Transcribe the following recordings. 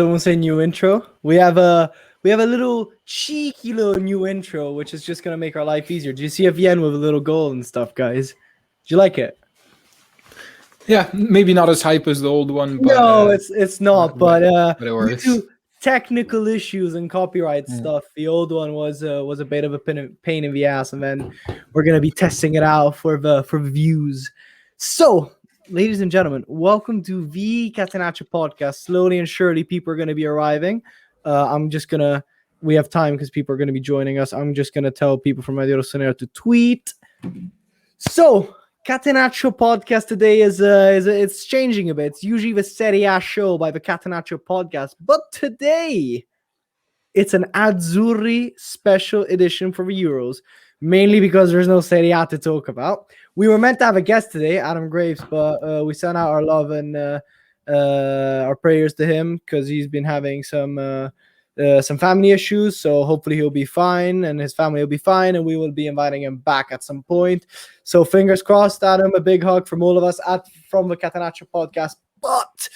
Someone say new intro. We have a little cheeky little new intro, which is just gonna make our life easier. Do you see a VN with a little goal and stuff, guys? Do you like it? Yeah, maybe not as hype as the old one. But, no, it's not. But it works. Due to technical issues and copyright stuff, the old one was a bit of a pain in the ass, and then we're gonna be testing it out for views. So, ladies and gentlemen, welcome to the Catenaccio podcast. Slowly and surely, people are going to be arriving. We have time because people are going to be joining us. I'm just going to tell people from Radio Rossonero to tweet. So, Catenaccio podcast today it's changing a bit. It's usually the Serie A show by the Catenaccio podcast, but today it's an Azzurri special edition for the Euros. Mainly because there's no Serie A to talk about. We were meant to have a guest today, Adam Graves, but we sent out our love and our prayers to him because he's been having some family issues. So hopefully he'll be fine and his family will be fine, and we will be inviting him back at some point. So fingers crossed, Adam. A big hug from all of us from the Catenaccio podcast. But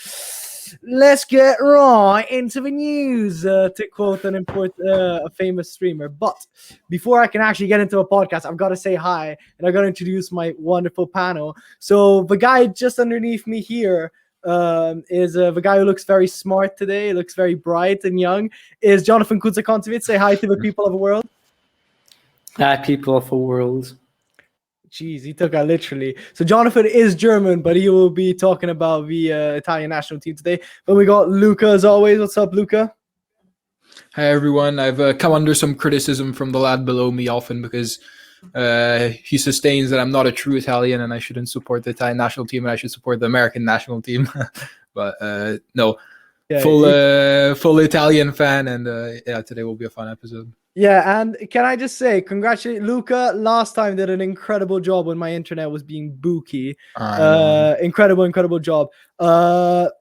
let's get right into the news, to quote a famous streamer. But before I can actually get into a podcast, I've got to say hi, and I've got to introduce my wonderful panel. So the guy just underneath me here is the guy who looks very smart today, looks very bright and young, is Jonathan Kutzakontovich. Say hi to the people of the world. Hi, people of the world. Jeez, he took that literally. So Jonathan is German, but he will be talking about the Italian national team today. But we got Luca as always. What's up, Luca? Hi, everyone. I've come under some criticism from the lad below me often because he sustains that I'm not a true Italian and I shouldn't support the Italian national team and I should support the American national team. But no, full Italian fan, and today will be a fun episode. Yeah, and can I just say, congratulate Luca. Last time did an incredible job when my internet was being booky. Incredible job.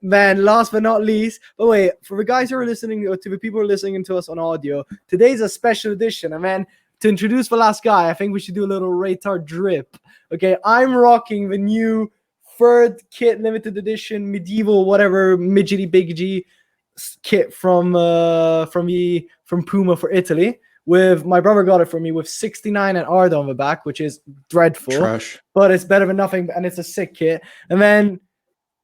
Man, last but not least, but wait, for the guys who are listening, or to the people who are listening to us on audio, today's a special edition. And man, to introduce the last guy, I think we should do a little retard drip. Okay, I'm rocking the new third kit, limited edition, medieval, whatever, midgety big G kit from Puma for Italy. With my brother got it for me with 69 and Arda on the back, which is dreadful. Trash. But it's better than nothing, and it's a sick kit. And then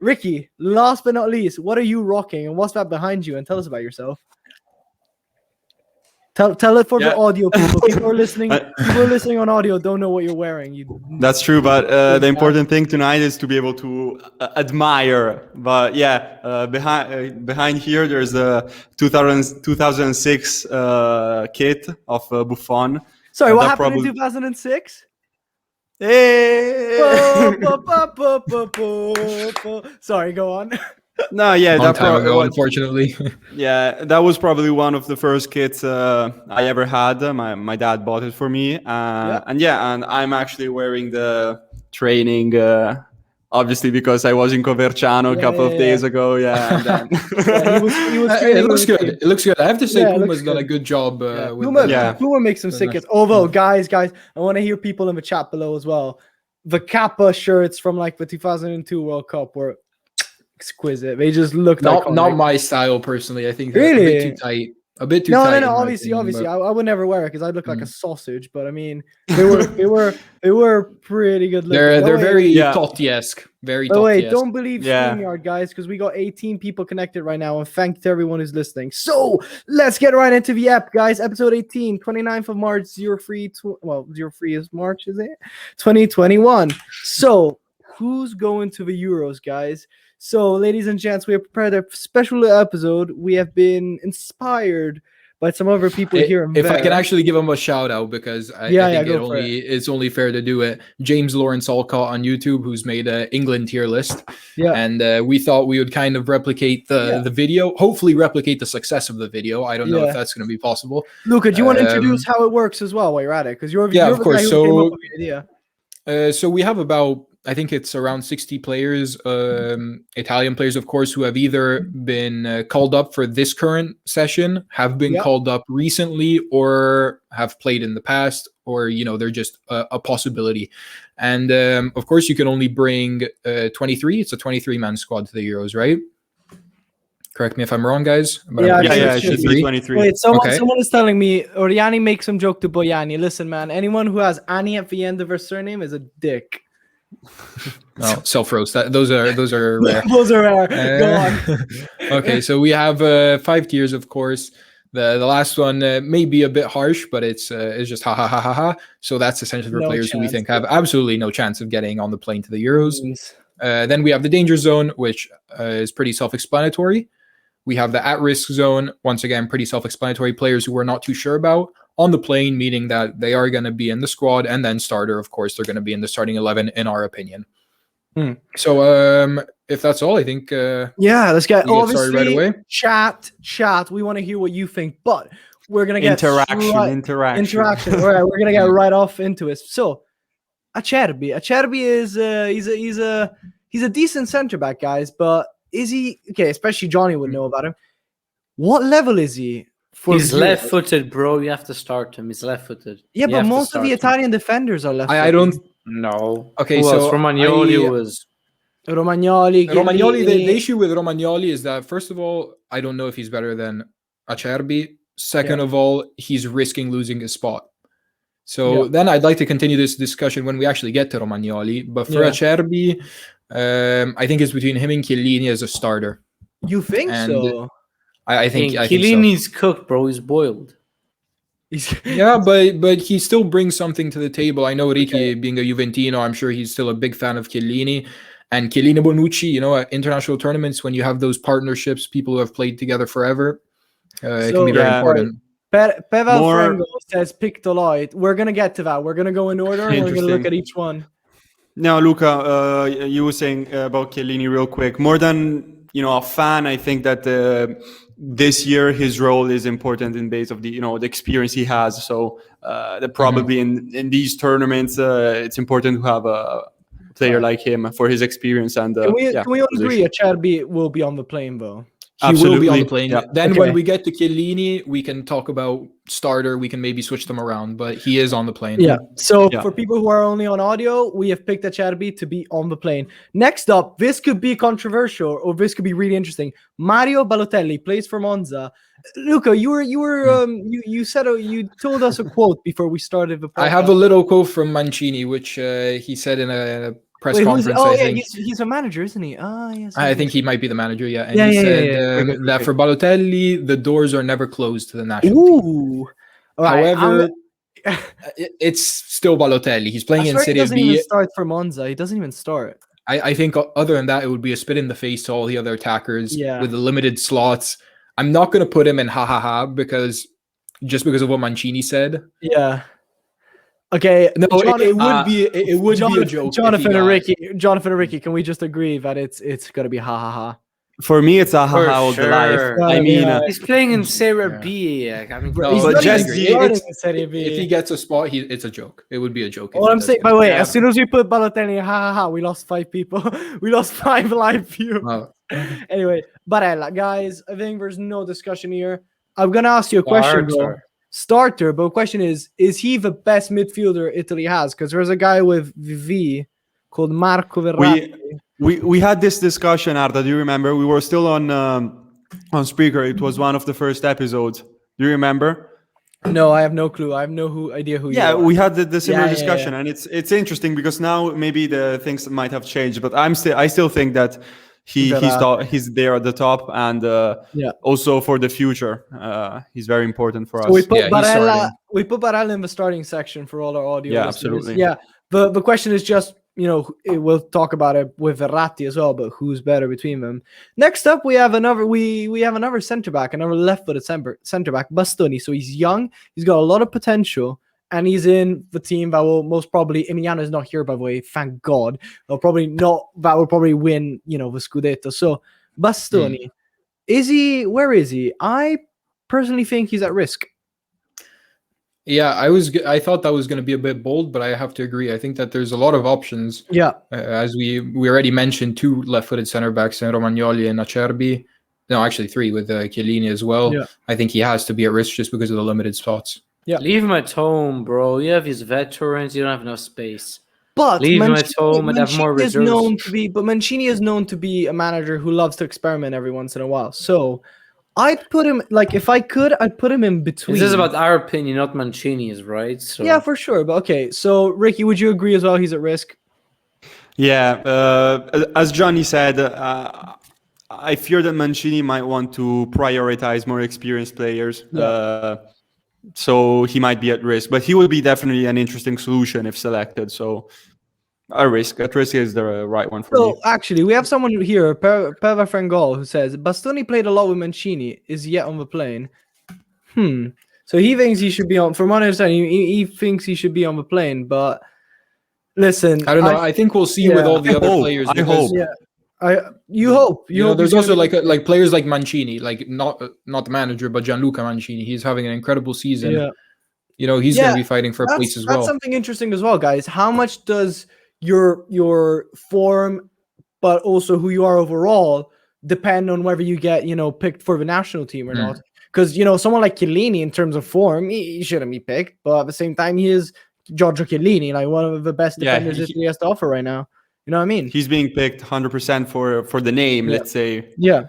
Ricky, last but not least, what are you rocking and what's that behind you? And tell us about yourself. Tell it for the audio people. People are listening on audio don't know what you're wearing. That's true, but the important thing tonight is to be able to admire. But behind here there's a 2006 kit of Buffon. Sorry, what happened in 2006? Sorry, go on. No, yeah, Long time ago, unfortunately. Yeah, that was probably one of the first kits I ever had. My dad bought it for me, and I'm actually wearing the training, obviously because I was in Coverciano a couple of days ago. Yeah, and then it looks good. It looks good. I have to say, Puma's done a good job. Puma makes some sick kits. Although, guys, I want to hear people in the chat below as well. The Kappa shirts from like the 2002 World Cup were exquisite. They just look not my style personally. I think they're a bit too tight. A bit too tight. No. Obviously, I would never wear it because I'd look like a sausage. But I mean, they were pretty good looking. They're very Totti-esque. Very Totti-esque. Wait, don't believe StreamYard, guys, because we got 18 people connected right now, and thank to everyone who's listening. So let's get right into the app, guys. Episode 18, 29th of March, 03 is March, is it? 2021. So who's going to the Euros, guys? So, ladies and gents, we have prepared a special episode. We have been inspired by some other people here and there. If I can actually give them a shout out, because I think it's only fair to do it. James Lawrence Alcott on YouTube, who's made an England tier list. Yeah. And we thought we would kind of replicate the video, hopefully replicate the success of the video. I don't know if that's going to be possible. Luca, do you want to introduce how it works as well while you're at it? Because you're of the course. guy who came up with the idea. So we have about, I think it's around 60 players, Italian players, of course, who have either been called up for this current session, have been called up recently, or have played in the past, or, they're just a possibility. And, of course, you can only bring 23. It's a 23-man squad to the Euros, right? Correct me if I'm wrong, guys. But Yeah, I'm pretty Yeah, sure it it's should be 23. 23. Wait, Okay. someone is telling me Oriani makes some joke to Boyani. Listen, man, anyone who has Ani at the end of her surname is a dick. No, self-roast. Those are rare. Those are rare. Go on. Okay, so we have 5 tiers, of course. The last one may be a bit harsh, but it's just ha ha ha ha ha. So that's essentially for No players who we chance. think have absolutely no chance of getting on the plane to the Euros. Jeez. Then we have the danger zone, which is pretty self-explanatory. We have the at-risk zone, once again, pretty self-explanatory. Players who we're not too sure about on the plane, meaning that they are going to be in the squad, and then starter, of course, they're going to be in the starting 11, in our opinion. So if that's all, I think Yeah, let's get we get started right away. Chat. We want to hear what you think, but we're gonna get Interaction. All right, we're gonna get right off into it. So, Acerbi is he's a decent centre back, guys, but is he okay? Especially Johnny would know about him. What level is he? He's left-footed, bro. You have to start him. He's left-footed. Yeah, You but have to most of the start him. Italian defenders are left. I don't. No. Okay, Who so else? Romagnoli was. Romagnoli. Romagnoli. The Chiellini. issue with Romagnoli is that, first of all, I don't know if he's better than Acerbi. Second of all, he's risking losing his spot. So then I'd like to continue this discussion when we actually get to Romagnoli. But for Acerbi, I think it's between him and Chiellini as a starter. You think so? I think Chiellini's cooked, bro. He's boiled. Yeah, but he still brings something to the table. I know Ricky, being a Juventino, I'm sure he's still a big fan of Chiellini. And Chiellini Bonucci, you know, at international tournaments, when you have those partnerships, people who have played together forever, it can be very important. Pavel Frengo says pick Deloitte. We're going to get to that. We're going to go in order and we're going to look at each one. Now, Luca, you were saying about Chiellini real quick. More than, a fan, I think that this year his role is important in base of the, the experience he has. So that probably in these tournaments, it's important to have a player like him for his experience. And can we all agree Acerbi will be on the plane, though? He will be on the plane. Yeah. Then when we get to Chiellini, we can talk about starter. We can maybe switch them around, but he is on the plane. Yeah. So for people who are only on audio, we have picked Acerbi to be on the plane. Next up, this could be controversial or this could be really interesting. Mario Balotelli plays for Monza. Luca, you said you told us a quote before we started the podcast. I have a little quote from Mancini, which he said in a press conference. I think. He's a manager, isn't he? Yes. I think he might be the manager. Yeah, and he said that for Balotelli, the doors are never closed to the national team. However, it's still Balotelli. He's playing in Serie B. He doesn't even start for Monza. He doesn't even start. I think other than that, it would be a spit in the face to all the other attackers with the limited slots. I'm not going to put him in ha because of what Mancini said. Yeah. Okay, no, it would be a joke. Jonathan and Ricky, can we just agree that it's gonna be ha? For me, it's a ha all the life. I mean, he's playing in Serie B. I mean, if he gets a spot, it's a joke. It would be a joke. Well, I'm saying, by the way, as soon as we put Balotelli in ha, we lost 5 people. We lost 5 live viewers. Oh. Anyway, Barella, guys, I think there's no discussion here. I'm gonna ask you a question, bro. Starter, but the question is he the best midfielder Italy has? Because there's a guy with V called Marco Verratti. We had this discussion, Arda. Do you remember? We were still on Spreaker. It was one of the first episodes. Do you remember? No, I have no clue. I have no idea who you are. We had the similar discussion, and it's interesting because now maybe the things might have changed, but I still think that he's there at the top, and also for the future, he's very important for us. We put Barella in the starting section for all our audio. Yeah, listeners. absolutely. Yeah, the question is just, we'll talk about it with Verratti as well, but who's better between them? Next up, we have another center back, another left-footed center back, Bastoni. So he's young, he's got a lot of potential. And he's in the team that will most probably, Emiliano is not here, by the way, thank God. That will probably win, the Scudetto. So, Bastoni, where is he? I personally think he's at risk. Yeah, I thought that was going to be a bit bold, but I have to agree. I think that there's a lot of options. Yeah. As we already mentioned, 2 left-footed center backs, Romagnoli and Acerbi. No, actually 3 with Chiellini as well. Yeah. I think he has to be at risk just because of the limited spots. Yeah, leave him at home, bro. You have his veterans. You don't have enough space. But Leave him at home and have more is reserves. known to be, but Mancini is known to be a manager who loves to experiment every once in a while. So I'd put him, like, if I could, I'd put him in between. This is about our opinion, not Mancini's, right? So Yeah, for sure. But okay, so Ricky, would you agree as well? He's at risk. Yeah, as Johnny said, I fear that Mancini might want to prioritize more experienced players. So he might be at risk, but he would be definitely an interesting solution if selected. So at risk is the right one for me. So actually, we have someone here, Peva Frangol, who says Bastoni played a lot with Mancini. Is yet on the plane. So he thinks he should be on. From what I understand, he thinks he should be on the plane. But listen, I don't know. I think we'll see with all the other players. I hope. Yeah, you hope. You know, there's also like players like Mancini, like not the manager, but Gianluca Mancini. He's having an incredible season. Yeah. You know, he's going to be fighting for a place as well. That's something interesting as well, guys. How much does your form, but also who you are overall, depend on whether you get, picked for the national team or not? Because, someone like Chiellini, in terms of form, he shouldn't be picked. But at the same time, he is Giorgio Chiellini, like one of the best defenders Italy has to offer right now. You know what I mean? He's being picked 100% for the name, let's say. Yeah.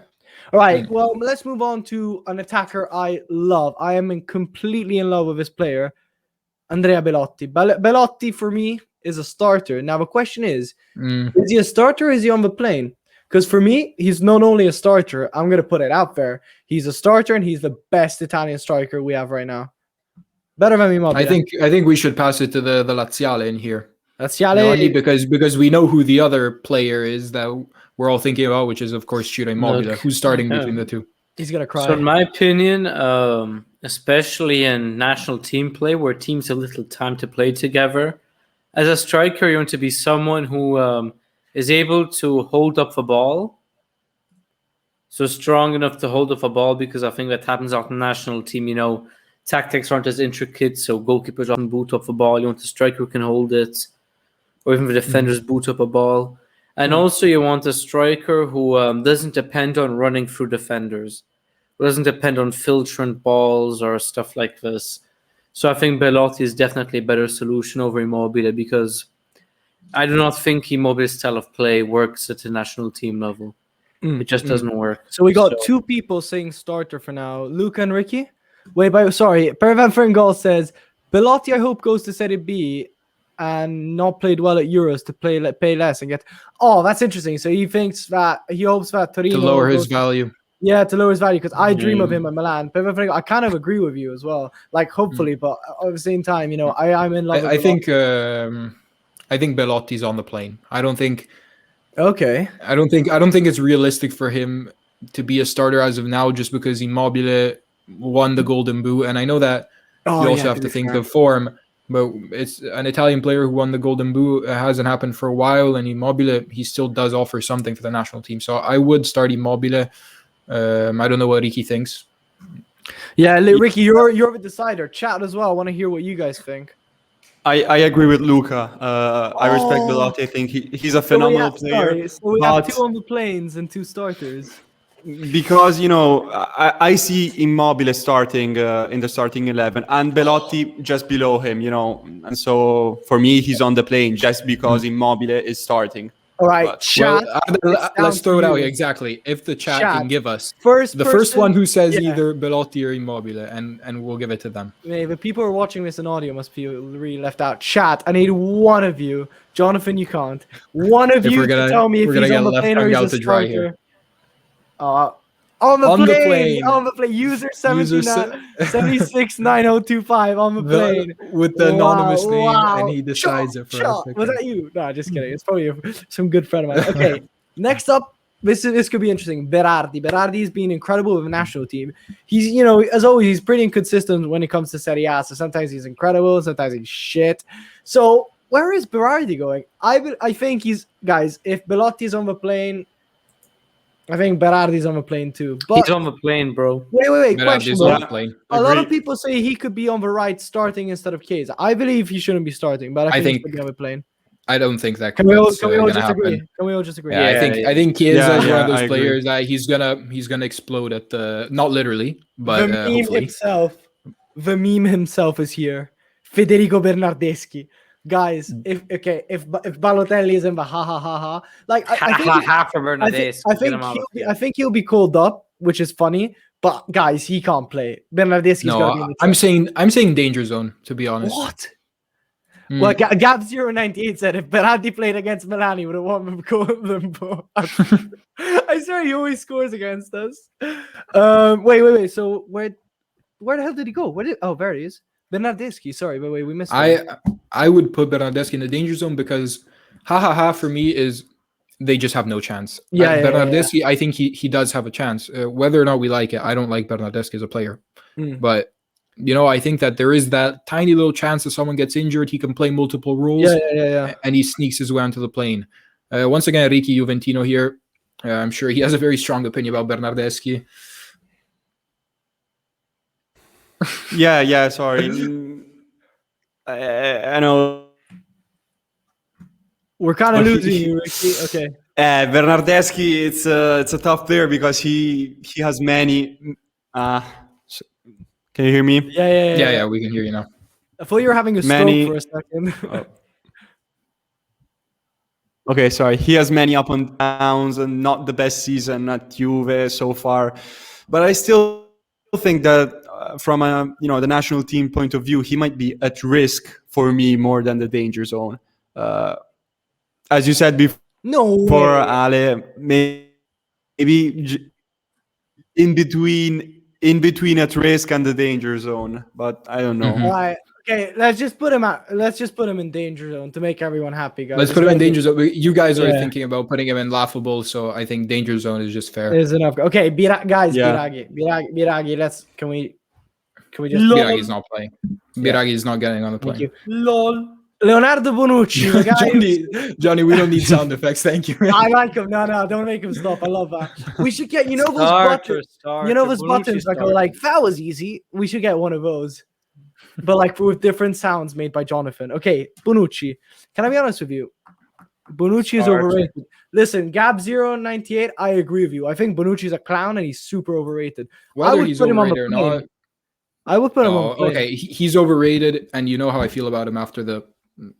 All right. Well, let's move on to an attacker I love. I am completely in love with this player, Andrea Belotti. Belotti, for me, is a starter. Now, the question is he a starter or is he on the plane? Because for me, he's not only a starter, I'm going to put it out there. He's a starter and he's the best Italian striker we have right now. Better than Immobile. I think we should pass it to the Laziale in here. Laziale. Only because we know who the other player is that we're all thinking about, which is, of course, Ciro Immobile. Who's starting between the two? He's going to cry. So in my opinion, especially in national team play where teams have little time to play together, as a striker, you want to be someone who is able to hold up the ball. So strong enough to hold up a ball, because I think that happens on the national team. Tactics aren't as intricate, so goalkeepers often boot up the ball. You want a striker who can hold it, or even the defenders boot up a ball. And also you want a striker who doesn't depend on running through defenders, who doesn't depend on filtering balls or stuff like this. So I think Bellotti is definitely a better solution over Immobile, because I do not think Immobile's style of play works at the national team level. It just doesn't work. So we got two people saying starter for now, Luca and Ricky. Pervan Fringall says, Belotti, I hope, goes to Serie B and not played well at Euros to pay less and get... Oh, that's interesting. So he thinks that, he hopes that Torino... To lower his value. Yeah, to lower his value, because I dream of him at Milan. Pervan Fringall, I kind of agree with you as well. Like, hopefully, but at the same time, I'm in love with Belotti. I think Belotti's on the plane. I don't think it's realistic for him to be a starter as of now, just because Immobile won the Golden Boot, and I know that you also have to think of form, but it's an Italian player who won the Golden Boot. It hasn't happened for a while, and Immobile, he still does offer something for the national team. So I would start Immobile. I don't know what Ricky thinks. Yeah, Ricky, you're the decider. Chat as well. I want to hear what you guys think. I agree with Luca. I respect Belotti. I think he's a phenomenal player. So we have two on the planes and two starters. Because, I see Immobile starting in the starting 11 and Belotti just below him, And so for me, he's on the plane just because Immobile is starting. All right, chat. Let's throw it out here. Exactly. If the chat can give us the first one who says either Belotti or Immobile, and we'll give it to them. The people who are watching this in audio must feel really left out. Chat, I need one of you. Jonathan, you can't. One of you to tell me if he's on the plane or he's a starter. On the plane. User 769025 on the plane. With the anonymous name, and he decides it for us. Was that you? No, just kidding. It's probably some good friend of mine. Okay, next up, this could be interesting. Berardi's been incredible with the national team. He's, as always, he's pretty inconsistent when it comes to Serie A. So sometimes he's incredible, sometimes he's shit. So where is Berardi going? I think guys, if Belotti's on the plane, I think Berardi's on the plane too. But he's on the plane, bro. Wait. Question, on the plane. A lot of people say he could be on the right starting instead of Chiesa. I believe he shouldn't be starting, but I think he could be on the plane. I don't think that can we all just agree? Can we all just agree? Yeah, I think Chiesa is one of those players that he's gonna explode at the, not literally, but the meme himself is here. Federico Bernardeschi. guys, if Balotelli is in the ha, like I think Half for Bernardeschi. I think he'll be called up, which is funny. But guys, he can't play. Bernardeschi's No, got to be in the I'm saying danger zone, to be honest. What? Mm. Well, Gab098 said if Berardi played against Milan, he would have won them both. I swear he always scores against us. Wait. So where the hell did he go? There he is. Bernardeschi. Sorry, wait, we missed him. I would put Bernardeschi in the danger zone because for me is they just have no chance. Bernardeschi, I think he does have a chance. Whether or not we like it, I don't like Bernardeschi as a player. But I think that there is that tiny little chance that someone gets injured. He can play multiple roles. And he sneaks his way onto the plane. Once again, Ricky Juventino here. I'm sure he has a very strong opinion about Bernardeschi. Yeah. Sorry. I know. We're kind of losing you, Ricky. Okay. Bernardeschi, it's a tough player because he has many. Can you hear me? Yeah, we can hear you now. I thought you were having a stroke for a second. Okay, sorry. He has many up and downs and not the best season at Juve so far. But I still think that from the national team point of view, he might be at risk for me more than the danger zone. As you said before, Ale, maybe in between at risk and the danger zone, but I don't know. All right. Okay, let's just put him in danger zone to make everyone happy, guys. Let's put him in danger zone. You guys are thinking about putting him in laughable, so I think danger zone is just fair. Is enough. Okay, Biraghi. Can we just Biraghi's not playing. Biraghi's not getting on the plane. Thank you. LOL. Leonardo Bonucci. Johnny, we don't need sound effects. Thank you. I like him. No, don't make him stop. I love that. We should get those buttons. Those buttons that go like that was easy. We should get one of those, but like with different sounds made by Jonathan. Okay, Bonucci. Can I be honest with you? Bonucci is overrated. Listen, Gab098. I agree with you. I think Bonucci's a clown and he's super overrated. Whether he's overrated or not, I would put him on the plane. Okay, he's overrated, and you know how I feel about him after the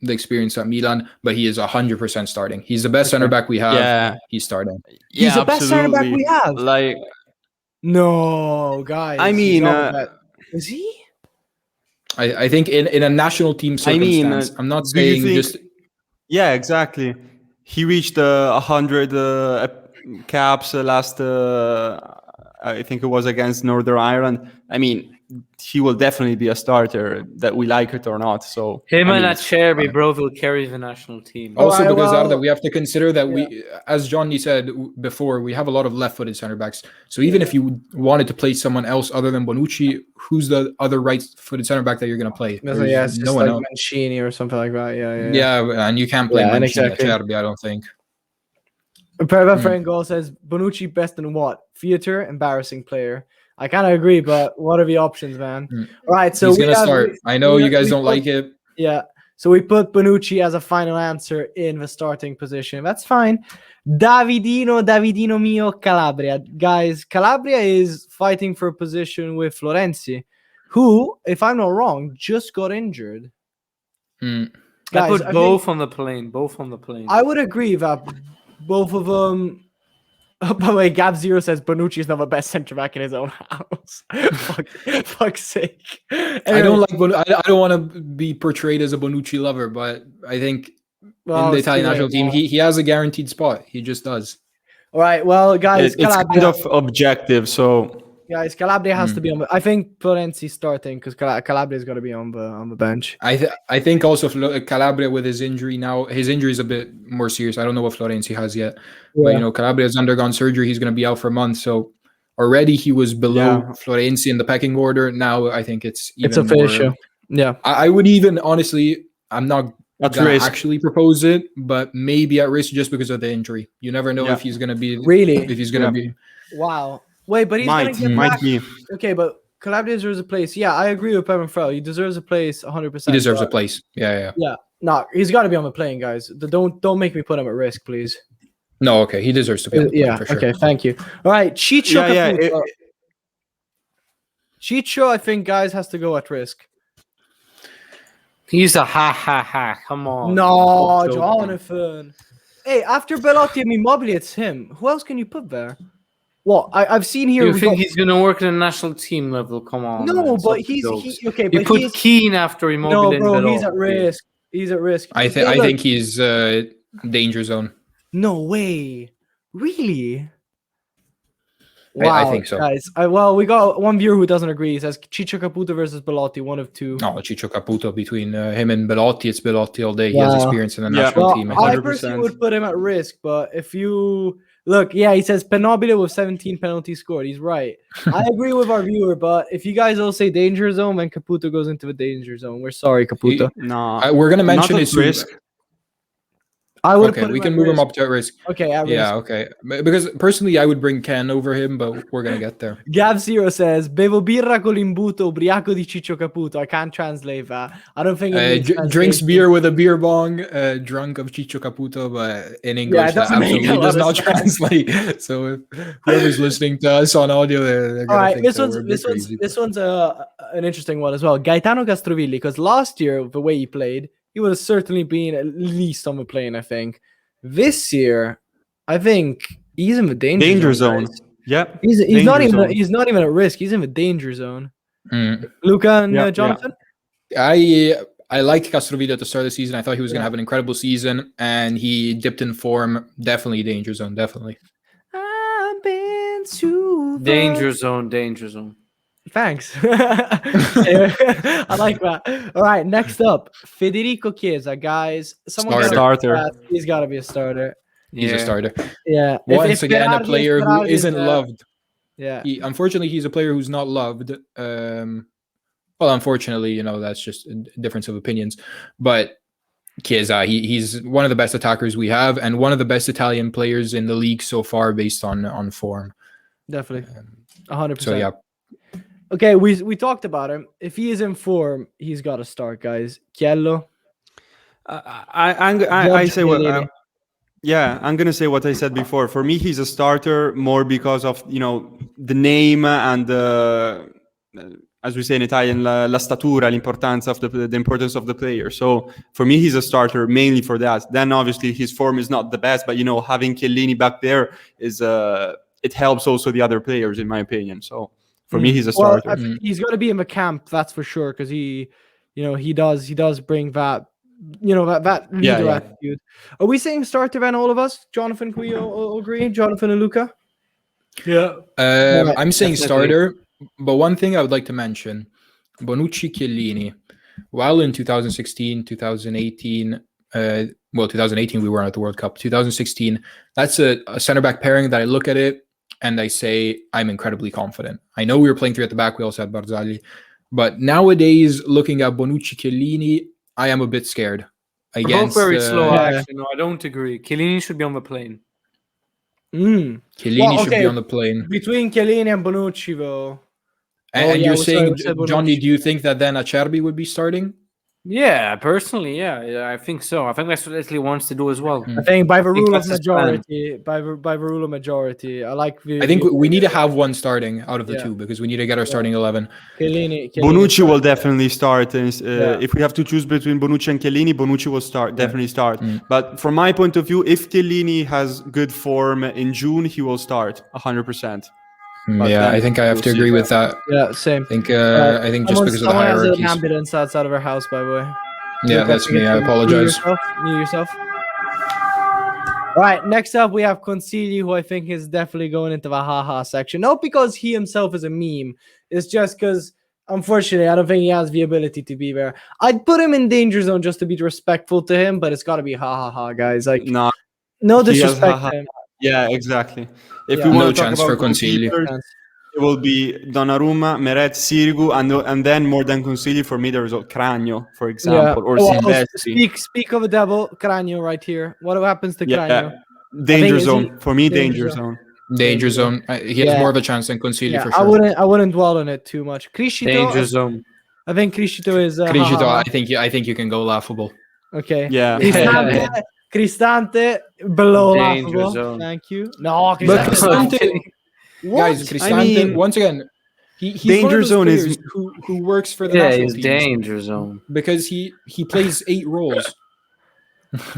experience at Milan, but he is 100% starting. He's the best center back we have. Yeah, he's starting. He's the best center back we have. Like, no, guys. I mean, is he? I think in a national team circumstance, I'm not saying just. Yeah, exactly. He reached 100 caps last. I think it was against Northern Ireland. I mean, he will definitely be a starter, that we like it or not. So him and Azzurri, bro, will carry the national team. Also, because Arda, we have to consider that we, as Johnny said before, we have a lot of left-footed center backs. So even if you wanted to play someone else other than Bonucci, who's the other right-footed center back that you're going to play? Yes, no one like Mancini or something like that. Yeah, and you can't play Mancini at Azzurri, I don't think. Perva Frangol says Bonucci best in what? Theater, embarrassing player. I kind of agree, but what are the options, man? All right, so he's gonna start. I know you guys don't like it. Yeah, so we put Bonucci as a final answer in the starting position. That's fine. Davidino mio, Calabria. Guys, Calabria is fighting for a position with Florenzi, who, if I'm not wrong, just got injured. Guys, I put both on the plane. I would agree that both of them. By the way, Gab0 says Bonucci is not the best centre back in his own house. Fuck's sake. Anyway. I don't like. I don't want to be portrayed as a Bonucci lover, but I think in the Italian national team, he has a guaranteed spot. He just does. All right, well, guys, it's kind of objective. So, guys, Calabria has to be on. I think Florenzi's starting because Calabria's got to be on the bench. I think also Calabria with his injury now. His injury is a bit more serious. I don't know what Florenzi has yet, but Calabria has undergone surgery. He's going to be out for a month. So already he was below Florenzi in the pecking order. Now I think it's official. Yeah, I would even honestly, I'm not gonna actually propose it, but maybe at risk just because of the injury. You never know if he's going to be if he's going to be. Wow. Wait, but he's going to get back. Okay, but Calabria deserves a place. Yeah, I agree with Pervin Frel. He deserves a place 100%. He deserves a place. Yeah. No, he's got to be on the plane, guys. Don't make me put him at risk, please. No, okay. He deserves to be on the plane for sure. Okay, thank you. All right, Chicho. Chicho, I think, guys, has to go at risk. He's a ha. Come on. No, Stop joking. Jonathan. Hey, after Belotti and Immobile, it's him. Who else can you put there? Well, I've seen here. You think he's going to work at a national team level? Come on. No, man. but Stop he's jokes. okay. You But put he's Keane after Immobile. no, bro. and He's at Belotti. risk. He's at risk. I Hey, look. think he's danger zone. No way. Really? I Wow, think so. guys. Well, we got one viewer who doesn't agree. He says Ciccio Caputo versus Belotti, one of two. No, Ciccio Caputo between him and Belotti. It's Belotti all day. He has Wow. experience in the Yeah. national Well, team. I 100%. personally would put him at risk, but if you look, yeah, he says Penobile with 17 penalties scored. He's right. I agree with our viewer, but if you guys all say danger zone, then Caputo goes into the danger zone. We're sorry, Caputo. No, We're gonna not mention at his risk. I would Okay, we can move him up to at risk. Okay, at risk. Yeah, okay. Because personally, I would bring Ken over him, but we're gonna get there. Gav Zero says Bevo birra con l'imbuto ubriaco di Ciccio Caputo. I can't translate that. I don't think it needs Drinks translation. beer with a beer bong, drunk of Ciccio Caputo, but in English it that doesn't make absolutely a does lot not of sense. translate. So if whoever's listening to us on audio, they're All gonna right, think this that one's we're a bit this one's crazy. this one's an interesting one as well. Gaetano Castrovilli, because last year the way he played, he would have certainly been at least on the plane. I think this year, I think he's in the danger zone. guys. Yeah, He's danger not even zone. he's not even at risk. He's in the danger zone. Mm. Luca and Yeah, Jonathan. I liked Castrovilli at the start of the season. I thought he was Yeah. gonna have an incredible season, and he dipped in form. Definitely danger zone. Definitely. I've been to the Danger zone. Thanks. I like that. All right, next up, Federico Chiesa, guys. Someone Starter. He's got to be a starter. He's a starter. Yeah. Once again, a Berardi- player who Berardi isn't is, loved. Yeah. Unfortunately, he's a player who's not loved. Well, unfortunately, that's just a difference of opinions. But Chiesa, he's one of the best attackers we have, and one of the best Italian players in the league so far, based on form. Definitely, 100%. So yeah. Okay, we talked about him. If he is in form, he's got to start, guys. Chiello. I say what. I'm gonna say what I said before. For me, he's a starter more because of the name and as we say in Italian, la statura, l'importanza of the importance of the player. So for me, he's a starter mainly for that. Then obviously his form is not the best, but having Chiellini back there is it helps also the other players, in my opinion. So for me, he's a starter. Well, he's got to be in the camp, that's for sure, because he does bring that that leader attitude. Are we saying starter then, all of us? Jonathan, can we all agree? Jonathan and Luca? Yeah. I'm saying definitely. starter, but one thing I would like to mention, Bonucci, Chiellini, while in 2016, 2018, 2018 we weren't at the World Cup. 2016, that's a center back pairing that I look at it and I say I'm incredibly confident. I know we were playing three at the back. We also had Barzagli. But nowadays, looking at Bonucci, Chiellini, I am a bit scared. We're both very slow, actually. No, I don't agree. Chiellini should be on the plane. Chiellini should be on the plane. Between Chiellini and Bonucci, though. And you're saying, Johnny, do you think that then Acerbi would be starting? Yeah, personally, yeah, I think so. I think that's what Italy wants to do as well. I think by the rule of that's his plan. majority, I like. I think we need to have one starting out of the two because we need to get our starting 11. Chiellini Bonucci will definitely start. If we have to choose between Bonucci and Chiellini, Bonucci will definitely start. But from my point of view, if Chiellini has good form in June, he will start 100%. Yeah, I think I have to agree with that. Yeah, same. I think just because of the hierarchies. Someone has an ambulance outside of our house, by the way. Yeah, that's me. I apologize. Mute yourself. All right, next up we have Consigli, who I think is definitely going into the haha section. Not because he himself is a meme. It's just because, unfortunately, I don't think he has the ability to be there. I'd put him in danger zone just to be respectful to him, but it's got to be ha, guys. Like, no disrespect to him. Yeah, exactly. If we no want to chance talk for about Consigli. it will be Donnarumma, Meret, Sirigu, and then more than Consigli, for me, there's Cragno, for example, or Silvestri. Speak of the devil, Cragno right here. What happens to Cragno? Danger zone. For me, danger zone. Danger zone. He has more of a chance than Consigli for sure. I wouldn't dwell on it too much. Criscito, danger zone. I think Criscito is Criscito, I think you can go laughable. Okay. Yeah. Cristante, below danger laughable. Zone. Thank you. No, Cristante. Guys, Cristante, once again, He's Danger one of those zone is- players who works for the Yeah, national he's team danger zone. because he plays 8 roles.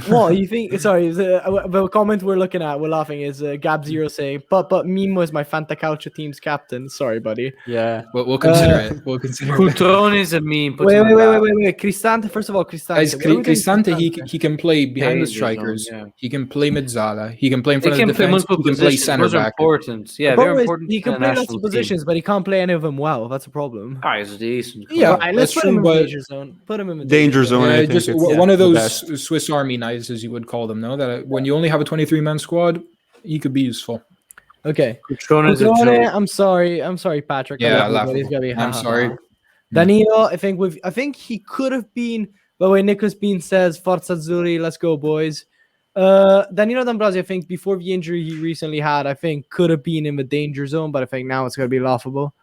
What you think? Sorry, the comment we're looking at, we're laughing is Gab Zero saying, but Meme was my Catenaccio team's captain. Sorry, buddy. Yeah. We'll consider it. We'll consider it. Coutron is a meme. Put Wait. him in that. Cristante. First of all, Cristante. Guys, What are we doing Cristante, Cristante? he can play behind the Danger zone, strikers. yeah. He can play Mezzala. He can play in They front of can the play defense. multiple He can play positions. center Those are back. important. Yeah, The very problem is important. he in can a play lots national of team. positions, but he can't play any of them well. That's a problem. Ah, he's decent. Yeah, All right, let's that's put him true, in but danger zone. Put him in the Danger zone. I think just it's one of the those best. Swiss Army knives, as you would call them. No, that when you only have a 23-man squad, he could be useful. Okay. Coutron is a Coutron, joke. I'm sorry, Patrick. I Yeah, love you, but he's laughable. gonna be. I'm sorry. Danilo, I think he could have been. By the way, Nicholas Bean says, "Forza Azzurri, let's go, boys." Danilo D'Ambrosio, I think before the injury he recently had, I think could have been in the danger zone, but I think now it's gonna be laughable.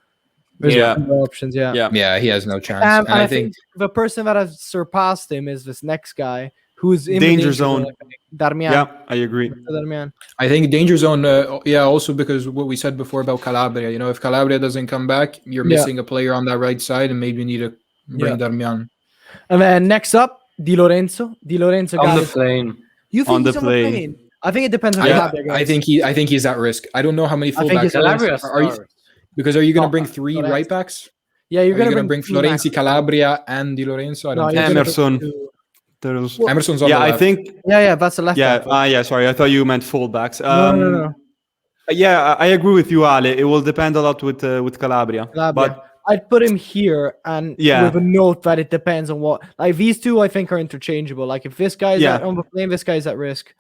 There's Yeah. no options, yeah. Yeah, he has no chance. And And I think the person that has surpassed him is this next guy who's in the Danger zone. I think. Darmian. Yeah, I agree. Darmian. I think danger zone. Also because what we said before about Calabria. You know, if Calabria doesn't come back, you're Yeah. missing a player on that right side, and maybe you need to bring Yeah. Darmian. And then next up, Di Lorenzo. Di Lorenzo, On the guys. plane. You think On the he's on the plane. plane? I think it depends on I, Calabria, guys. I think he's at risk. I don't know how many I think fullbacks he's Calabria are you, starts. because are you going to No, bring 3 Lorenzo. right backs? Yeah, you're Are you gonna going to bring three max. Florenzi, Calabria, and Di Lorenzo? I No, don't you're think gonna so. bring Emerson. two. There's, Emerson's on yeah, the I left. think. Yeah, that's the left Yeah, back. yeah. Sorry, I thought you meant fullbacks. No. Yeah, I agree with you, Ale. It will depend a lot with Calabria. Calabria. But I'd put him here and Yeah. with a note that it depends on what. Like these two, I think are interchangeable. Like if this guy's Yeah. on the plane, this guy's at risk.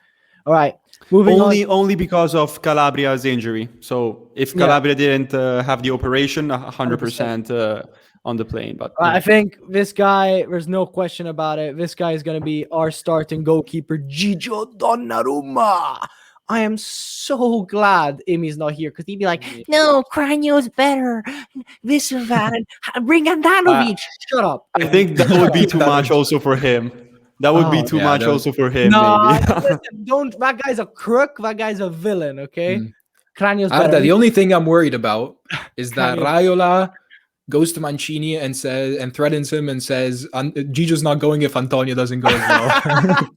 All right, moving on. only because of Calabria's injury. So if Yeah. Calabria didn't have the operation, 100% on the plane. But I think this guy, there's no question about it. This guy is going to be our starting goalkeeper, Gigio Donnarumma. I am so glad Imi's not here because he'd be like, no, Cranio's better. This and that. And bring Andanovic. Shut up. I think that would be too much also for him. That would be too yeah, much that would- also for him. No, maybe. listen, don't. That guy's a crook. That guy's a villain, okay? Cranio's better. Arda, the only thing I'm worried about is that Cranio. Raiola goes to Mancini and says and threatens him and says Gigio's not going if Antonio doesn't go as well.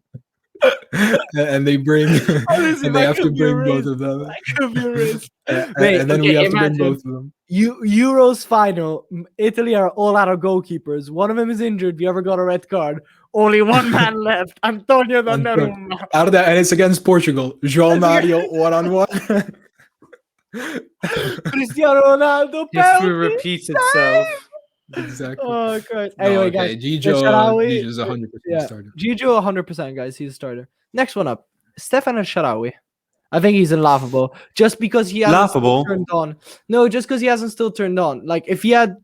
And they bring Honestly, and they that have to could be a bring both risk. of them. That could be a risk. And Wait, then okay, we have to bring imagine- both of them. Euros final. Italy are all out of goalkeepers. One of them is injured. The other got a red card. Only one man left. Antonio Donnarumma. Arda, and it's against Portugal. João Mario 1-on-1. Cristiano Ronaldo. History Penalty. repeats itself. Exactly. Oh, God. No, Anyway, okay, guys. Gigio's 100% Yeah. starter. Gigio 100%, guys. He's a starter. Next one up. Stefan El-Shaarawy. I think he's unlaughable. Just because he hasn't still Laughable? turned on. No, just because he hasn't still turned on. Like, if he had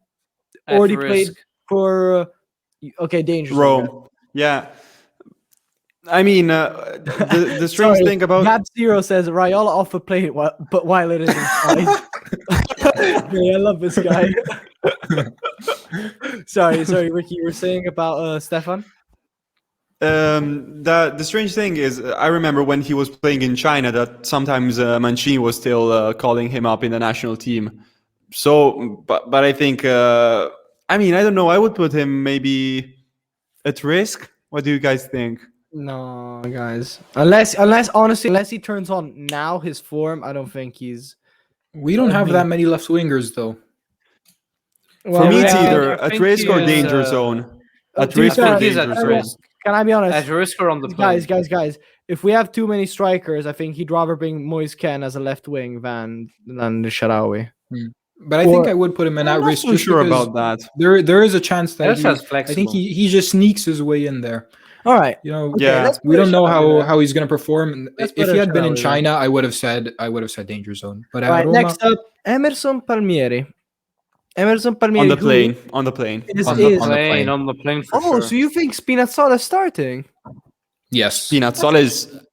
At already played risk. for... okay, dangerous. Rome. Yeah. I mean, the strange Sorry, thing about Gab Zero says Raiola off the plate, but while it is inside. Yeah, I love this guy. sorry, Ricky, you were saying about Stefan? the strange thing is, I remember when he was playing in China that sometimes Mancini was still calling him up in the national team. So, but I think, I mean, I don't know. I would put him maybe at risk. What do you guys think? No, guys. Unless honestly, unless he turns on now his form, I don't think he's. We don't have that many left wingers though. For me, it's yeah, either I at think risk or he is, danger zone. At to be risk fair, or I think he's danger at zone. risk. Can I be honest? At risk or on the plane? Guys. If we have too many strikers, I think he'd rather bring Moise Kean as a left wing than the Shaarawy. But I think I would put him in I'm at not risk. so just sure because about that. There is a chance that That's he, just I flexible. think he just sneaks his way in there. All right. You know, Yeah. let's we put don't know Shaarawy. how he's going to perform. Let's If put he had been in Shaarawy there. China, I would have said danger zone. But All right. Roma, Next up, Emerson Palmieri. Emerson Palmieri On the who plane. On the plane. is- On the is- plane. On the plane for Oh, sure. so you think Spinazzala is starting? yes, Spinazzala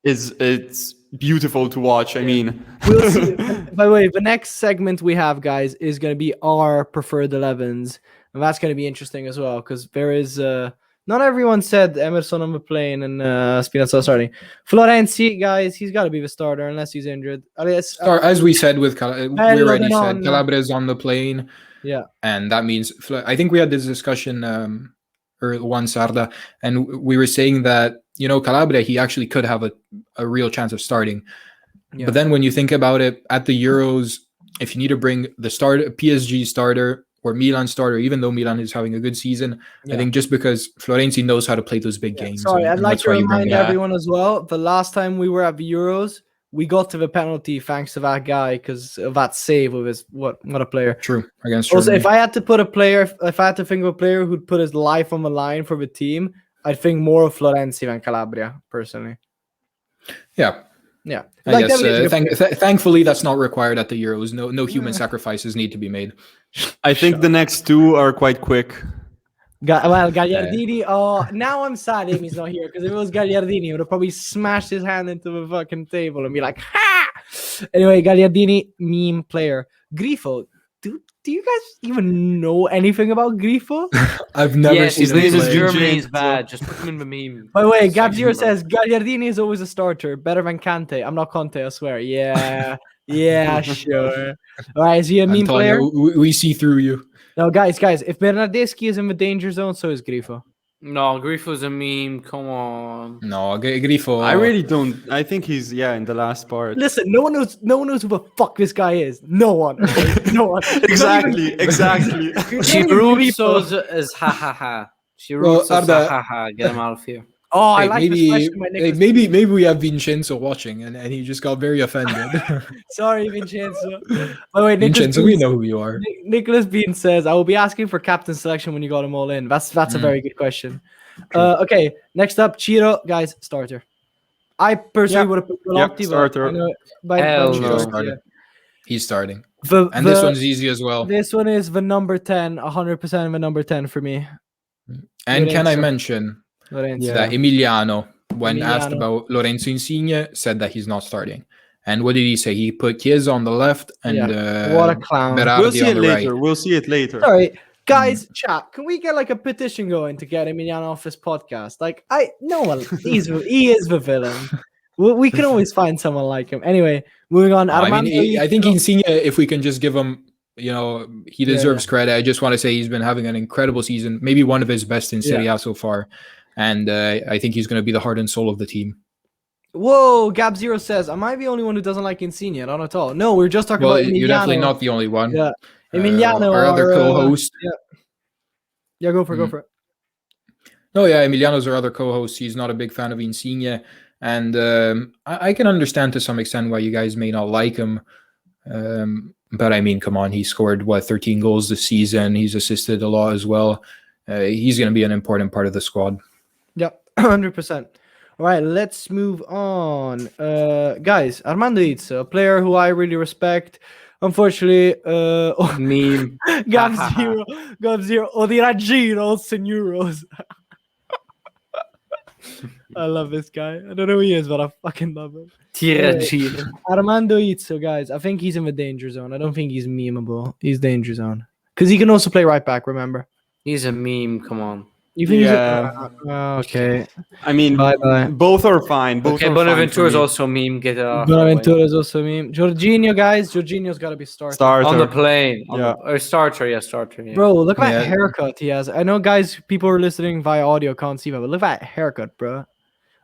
is it's beautiful to watch. I mean, We'll see. By the way, the next segment we have, guys, is going to be our preferred 11s. And that's going to be interesting as well because there is. Not everyone said Emerson on the plane and Spinazzala starting. Florenzi, guys, he's got to be the starter unless he's injured. As we said with we already moving said on. Calabria is on the plane. Yeah. And that means, I think we had this discussion once, Sarda, and we were saying that, Calabria, he actually could have a real chance of starting. Yeah. But then when you think about it, at the Euros, if you need to bring the PSG starter or Milan starter, even though Milan is having a good season, I think just because Florenzi knows how to play those big games. Sorry, I'd like to remind him. everyone as well, the last time we were at the Euros, we got to the penalty thanks to that guy because of that save of his what a player. True, against Also, Germany. if I had to put a player, if I had to think of a player who'd put his life on the line for the team, I'd think more of Florenzi than Calabria, personally. Yeah. Yeah. I guess, thankfully, that's not required at the Euros. No human sacrifices need to be made. I think the next two are quite quick. Gagliardini. Now I'm sad Amy's not here, because if it was Gagliardini, he would have probably smashed his hand into the fucking table and be like, ha! Anyway, Gagliardini, meme player. Grifo. Do you guys even know anything about Grifo? I've never seen his name him is play. Germany is bad. Just put him in the meme. By the way, Gabzir says Gagliardini is always a starter, better than Kante. I'm not Conte, I swear. Yeah, sure. All right, is he a meme player? We see through you. No, guys, if Bernardeschi is in the danger zone, so is Grifo. No, Grifo's a meme. Come on. No, Grifo. I really don't. I think he's in the last part. Listen, no one knows who the fuck this guy is. No one. Okay? No one. Exactly. Chiruso's is ha ha ha. Chiruso's ha ha ha. Get him out of here. Oh, I like this question by Nicholas. Maybe we have Vincenzo watching and he just got very offended. Sorry, Vincenzo. By the way, Vincenzo, we know who you are. Nicholas Bean says, I will be asking for captain selection when you got them all in. That's a very good question. Okay, next up, Ciro, guys, starter. I personally would have put Belotti, starter. He's starting. This one's easy as well. This one is the number 10, 100% the number 10 for me. And Lorenzo. Can I mention that Emiliano, when asked about Lorenzo Insigne, said that he's not starting. And what did he say? He put Chiesa on the left and what a clown. We'll see it later. Right. We'll see it later. Sorry, guys, chat. Can we get like a petition going to get Emiliano off this podcast? He is the villain. We can always find someone like him. Anyway, moving on. I think Insigne, if we can just give him, he deserves credit. I just want to say he's been having an incredible season, maybe one of his best in Serie A so far. And I think he's going to be the heart and soul of the team. Whoa, Gab0 says, am I the only one who doesn't like Insigne? Not at all. No, we're just talking about Emiliano. You're definitely not the only one. Yeah. Emiliano, our other co-host. Yeah, go for it. No, Emiliano's our other co-host. He's not a big fan of Insigne. And I can understand to some extent why you guys may not like him. But I mean, come on, he scored 13 goals this season. He's assisted a lot as well. He's going to be an important part of the squad. Yep, 100%. All right, let's move on. Guys, Armando Izzo, a player who I really respect. Unfortunately, meme. Gab0, Odiraggino, Euros. I love this guy. I don't know who he is, but I fucking love him. Tiraggino. Armando Izzo, guys. I think he's in the danger zone. I don't think he's memeable. He's danger zone. Because he can also play right back, remember? He's a meme, come on. You think okay. I mean, both are fine. Bonaventura is also a meme. Get it off. Bonaventura is also a meme. Jorginho, guys. Jorginho's got to be starter. On the plane. Starter. Bro, look at that haircut he has. I know, guys, people who are listening via audio can't see that, but look at that haircut, bro.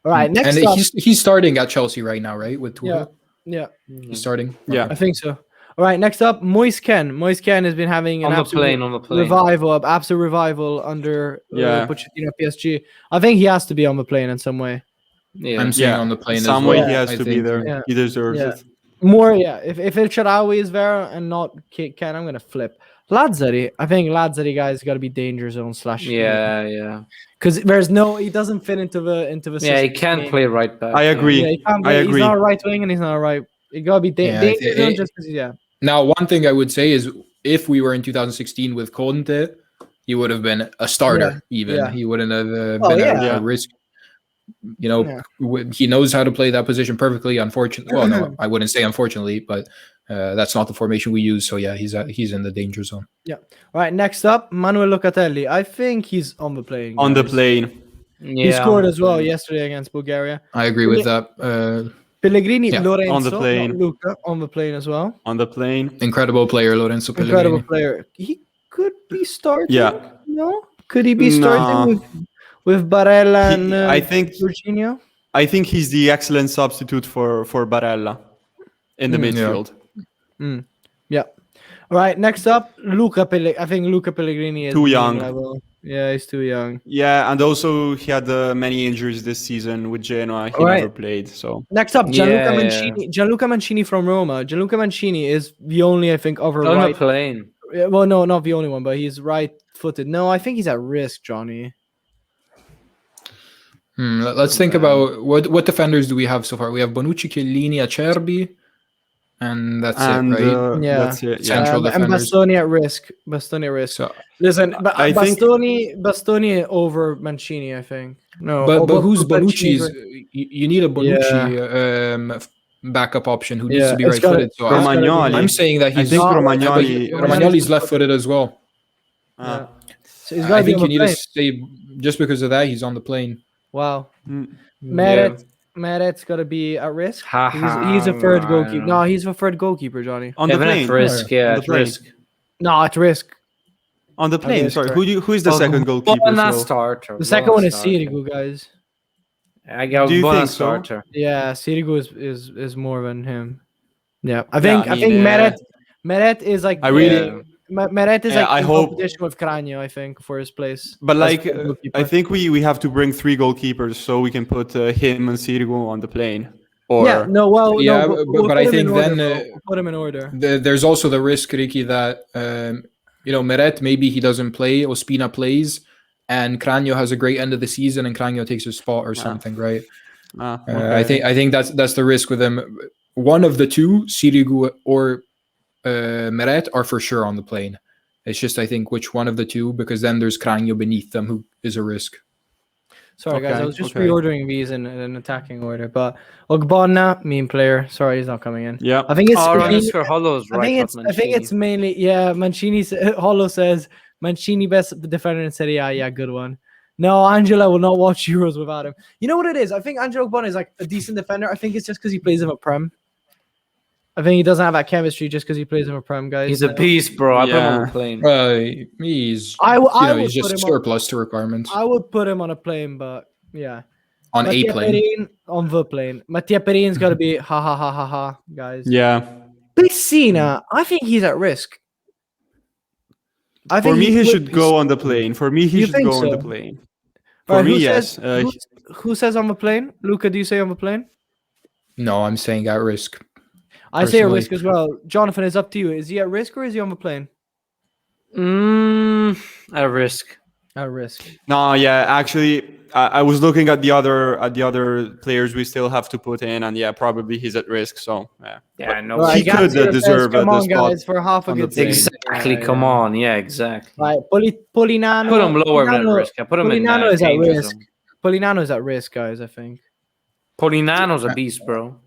All right, next up. He's starting at Chelsea right now, right? With Tuchel? Yeah. He's starting? Yeah. I think so. All right, next up, Moise Kean. Moise Kean has been having an absolute revival under Pochettino PSG. I think he has to be on the plane in some way. Yeah. I'm saying on the plane as well. Some way he has to be there. Yeah. He deserves it. More, If El Shaarawy is there and not Kean, I'm going to flip. Lazzari, I think Lazzari, guys, got to be danger zone / Yeah. Because he doesn't fit into the system. Yeah, he can't play right back. I agree. He's not a right wing and he's not a right. It got to be danger zone just because, Now, one thing I would say is if we were in 2016 with Conte, he would have been a starter even. Yeah. He wouldn't have been a risk. He knows how to play that position perfectly, unfortunately. Well, no, I wouldn't say unfortunately, but that's not the formation we use. So, he's in the danger zone. Yeah. All right, next up, Manuel Locatelli. I think he's on the plane. On the plane. Yeah, he scored as well yesterday against Bulgaria. I agree with that. Pellegrini, Lorenzo, on the plane. Luca on the plane as well. On the plane. Incredible player, Lorenzo Pellegrini. Incredible player. could be starting. Yeah. No, could he be starting with Barella and I think Jorginho? I think he's the excellent substitute for Barella in the midfield. Yeah. All right. Next up, Luca Pellegrini. I think Luca Pellegrini is Too meme young. level. Yeah, he's too young. Yeah, and also he had many injuries this season with Genoa. He never played. So next up, Gianluca Yeah, Mancini. Gianluca Mancini from Roma. Gianluca Mancini is the only, I think, other on the right. plane. Well, no, not the only one, but he's right-footed. No, I think he's at risk, Johnny. Let's think about what defenders do we have so far. We have Bonucci, Chiellini, Acerbi, and that's it, right? That's it. Yeah. Central And defenders. Bastoni at risk. Bastoni at risk. So, Listen, I think- Bastoni over Mancini, I think. No, but who's Mancini's Bonucci's? You need a Bonucci backup option who needs to be it's gotta- right-footed. So Romagnoli. I'm saying that I he's. think not- Romagnoli. Romagnoli's left-footed as well. Yeah. So he's gotta I be think on you the need to plane. say just because of that he's on the plane. Wow. Mm. Meret's got to be at risk. Ha, He's a third I goalkeeper. don't No, know. he's a third goalkeeper, Johnny. On the Even plane. at risk, On yeah, the at plane. risk. No, at risk. On the plane. risk, Sorry. sorry. Who is the second goalkeeper? Bona so? starter. The second one is Sirigu, guys. I got Do you Bona think so? starter. Yeah, Sirigu is more than him. Yeah, I Yeah, think Meret is like I really- Meret is Yeah, like I in hope- competition with Cranio, I think, for his place. But as like, third goalkeeper. I think we have to bring 3 goalkeepers so we can put him and Sirigu on the plane. Or yeah, no, well, Yeah, no, but we'll I put him think in order, then, bro. We'll put him in order. There's also the risk, Ricky, that Meret maybe he doesn't play, Ospina plays, and Cranio has a great end of the season, and Cranio takes his spot or something, right? okay. I think that's the risk with him. One of the two, Sirigu or Meret, are for sure on the plane. It's just I think which one of the two, because then there's Cranio beneath them who is a risk. Sorry, guys, I Okay, was just okay. reordering these in an attacking order. But Ogbonna, meme player. Sorry, he's not coming in. Yeah. I think it's. Mr. Hollow's I right. think it's mainly Mancini. Hollow says Mancini best defender in Serie A. Yeah, good one. No, Angela will not watch Euros without him. You know what it is? I think Angelo Ogbonna is like a decent defender. I think it's just because he plays in a Prem. I think he doesn't have that chemistry just because he plays in a Prem, guys. He's a beast, bro. I put him on the plane. He's I would he's put just him surplus to requirements I would put him on a plane, but yeah. on a Mattia plane. Perin on the plane. Mattia Perin's got to be ha ha ha ha ha, guys. Yeah. Piscina, I think he's at risk. I For me, he would- should go on the plane. For me, he You should think go on the so? plane. All For right, me, who yes. says- who says on the plane? Luca, do you say on the plane? No, I'm saying at risk. I say at Personally. risk as well. Jonathan, it's up to you. Is he at risk or is he on the plane? At risk. At risk. No, yeah. Actually, I was looking at the other players we still have to put in, and yeah, probably he's at risk. So yeah. Yeah, no. All He could Gazzio says, deserve come the on, spot guys, for half a on the good plane. season. Exactly. Yeah, Come yeah. on. Yeah, exactly. Right, Polinano. Put him lower than Polinano- risk. I put him in Polinano is at danger risk. zone. Polinano is at risk, guys. I think. Polinano's a beast, bro.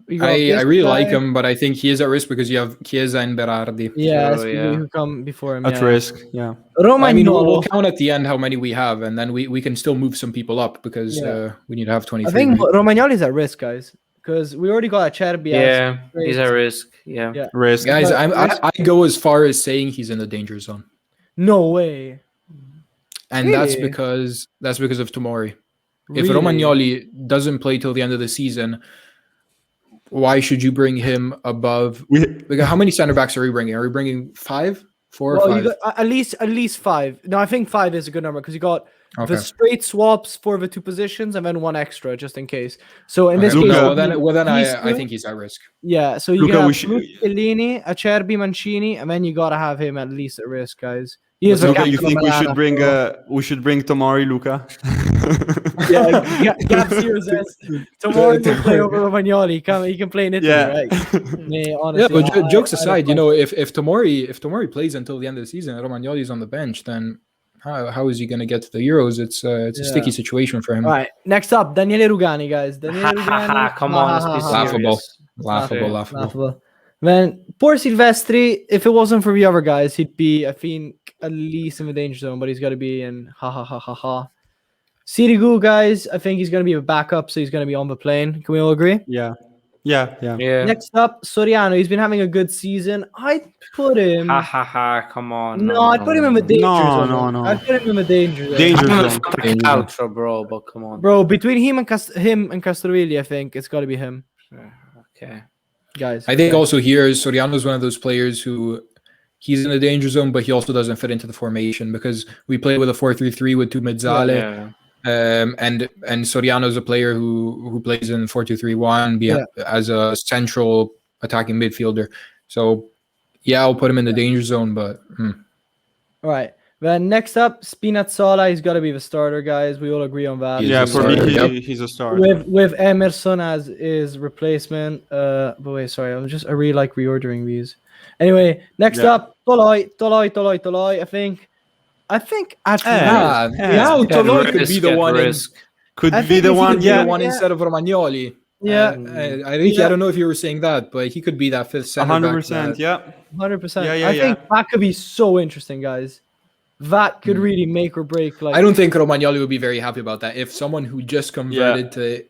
We got I this really guy. like him, but I think he is at risk because you have Chiesa and Berardi. Yeah, that's yeah. who come before him. At yeah. risk. Yeah. Romagnolo. I mean, we'll count at the end how many we have, and then we can still move some people up because Yeah. we need to have 23. I think right? Romagnoli is at risk, guys, because we already got Acerbi. Yeah, great. he's at risk. Yeah. Yeah. Risk. Guys, But- I go as far as saying he's in the danger zone, No way. and that's Really? because of Tomori. If Really? Romagnoli doesn't play till the end of the season, why should you bring him above? Like, how many center backs are we bringing? Are we bringing 5, 4, Well, or 5? you got at least 5. No, I think 5 is a good number because you got Okay. the straight swaps for the 2 positions and then 1 extra just in case. So in this Okay. case, No, it would well then be these I two. think he's at risk. Yeah. So you Luca, got we should- Bellini, Acerbi, Mancini, and then you gotta have him at least at risk, guys. He is a Luca, you captain think of Milan, we should bring Tomori, Luca? Yeah, Gabs here says tomorrow will play over Romagnoli. He can play in Italy, Yeah. right? Yeah, Yeah, honestly, but jokes I aside, don't you know, if Tomori plays until the end of the season, and Romagnoli's on the bench, then how is he going to get to the Euros? It's a sticky situation for him. All right, next up, Daniele Rugani, guys. Daniele Ha, ha, ha, Rugani. come on, let's be Laughable. serious. Laughable. Man, poor Silvestri. If it wasn't for the other guys, he'd be, I think, at least in the danger zone. But he's got to be in ha ha ha ha ha. Sirigu, guys. I think he's going to be a backup, so he's going to be on the plane. Can we all agree? Yeah. Yeah. Yeah. Next up, Soriano. He's been having a good season. I'd put him. Ha ha ha! Come on. No, I'd put him in the danger zone. No. I'd put him in the danger zone. Danger I'm zone. outro, bro. But come on. Bro, between him and Castrovilli, I think it's got to be him, Okay. guys. I think okay. also here Soriano's one of those players who he's in the danger zone, but he also doesn't fit into the formation because we play with a 4-3-3 with two mezzale. Yeah. And Soriano's a player who plays in 4-2-3-1 as a central attacking midfielder. So yeah, I'll put him in the danger zone, but All right. Then next up, Spinazzala. He's got to be the starter, guys. We all agree on that. Yeah, For starter, me, he's a starter. With Emerson as his replacement. But wait, sorry, I really like reordering these. Anyway, next up, Toloi. I think actually, now Toloi could be the one. Could I be think the if he one. could Be Yeah. the one instead of Romagnoli. yeah, I don't know if you were saying that, but he could be that fifth center back. 100%. Yeah. 100%. Yeah, I think that could be so interesting, guys. That could really make or break. Like, I don't think Romagnoli would be very happy about that. If someone who just converted to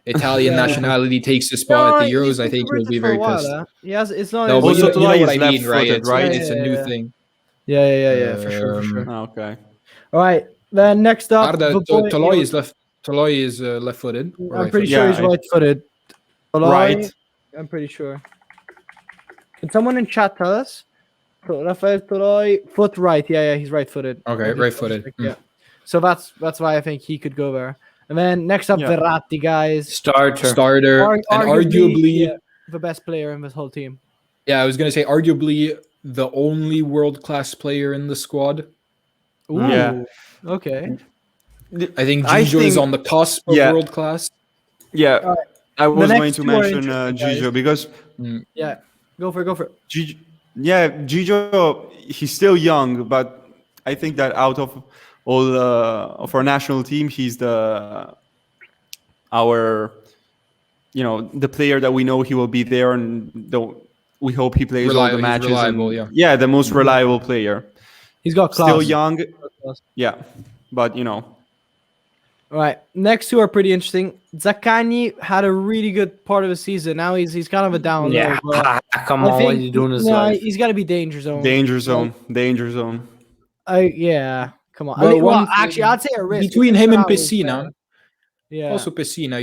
Italian nationality takes the spot at the Euros, I think he'll be very pissed. Yes, it's not. No, but Also, you know what I Toloi is mean, right? left-footed, right? It's a new thing. Yeah, for sure. Okay. All right, then next up, Toloi is left. Toloi is left-footed. I'm pretty sure he's right-footed. Right. I'm pretty sure. Can someone in chat tell us? Rafael Toloi, foot right. Yeah, he's right-footed. Okay, right-footed. Yeah. So that's why I think he could go there. And then next up, Verratti, guys. Starter, and arguably the best player in this whole team. Yeah, I was gonna say arguably the only world-class player in the squad. Ooh, Yeah. Okay. I think Gigio is on the cusp of world-class. Yeah. I was going next to two are mention interesting, Gigio guys. because Yeah, go for it. Gigio, he's still young, but I think that out of all of our national team, he's the player that we know he will be there, and we hope he plays all the matches. Reliable, yeah, the most reliable player. He's got class. Still young, yeah, but All right, next two are pretty interesting. Zaccagni had a really good part of the season. Now he's kind of a down low. Yeah, but come I on, think, what are you doing this life? he's got to be danger zone. Danger zone. Come on. Well, actually, I'd say a risk between him and Pessina. Yeah. Also Pessina,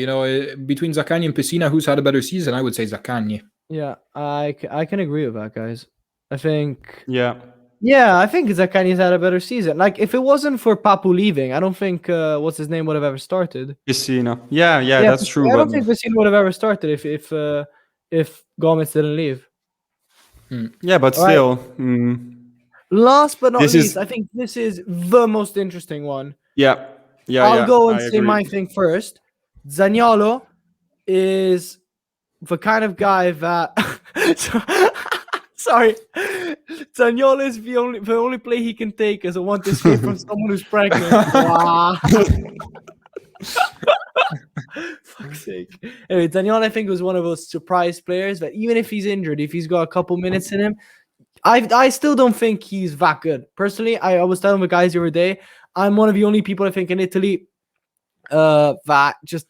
between Zaccagni and Pessina, who's had a better season? I would say Zaccagni. Yeah, I can agree with that, guys. I think. Yeah, I think Zaccagni's had a better season. Like, if it wasn't for Papu leaving, I don't think what's his name would have ever started. Pessina. Yeah, that's true. I don't think Pessina would have ever started if Gomez didn't leave. Yeah, but still. Last but not least, I think this is the most interesting one. Yeah. I'll go and say my thing first. Zaniolo is the kind of guy that. Sorry, Zaniolo is the only play he can take is a one to escape from someone who's pregnant. Wow. Fuck's sake. Anyway, Zaniolo, I think, was one of those surprise players that even if he's injured, if he's got a couple minutes in him, I still don't think he's that good. Personally, I was telling the guys the other day, I'm one of the only people I think in Italy that just,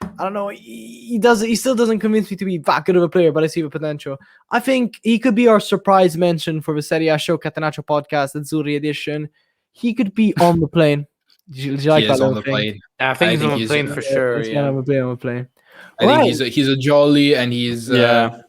I don't know, he still doesn't convince me to be that good of a player, but I see the potential. I think he could be our surprise mention for the Serie A show Catenaccio podcast, Azzurri edition. He could be on the plane. Did you like that on the plane. I think he's on the plane for sure. Yeah, on the plane. I think he's a jolly, and he's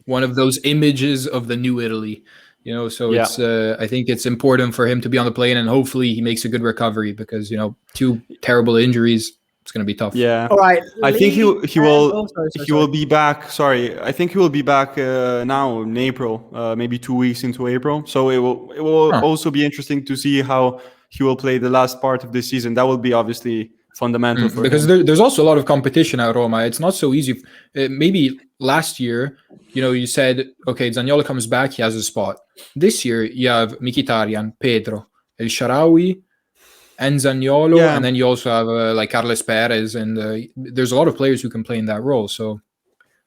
one of those images of the new Italy. So it's I think it's important for him to be on the plane, and hopefully he makes a good recovery because 2 terrible injuries, it's going to be tough. Yeah. All right. I think he will be back. Sorry, I think he will be back now in April, maybe 2 weeks into April. So it will also be interesting to see how he will play the last part of the season. That will be obviously fundamental for because him. there's also a lot of competition at Roma. It's not so easy. Maybe last year, you said, okay, Zaniolo comes back, he has a spot. This year, you have Mkhitaryan, Pedro, El Shaarawy, and Zaniolo, and then you also have like Carles Perez, and there's a lot of players who can play in that role. So,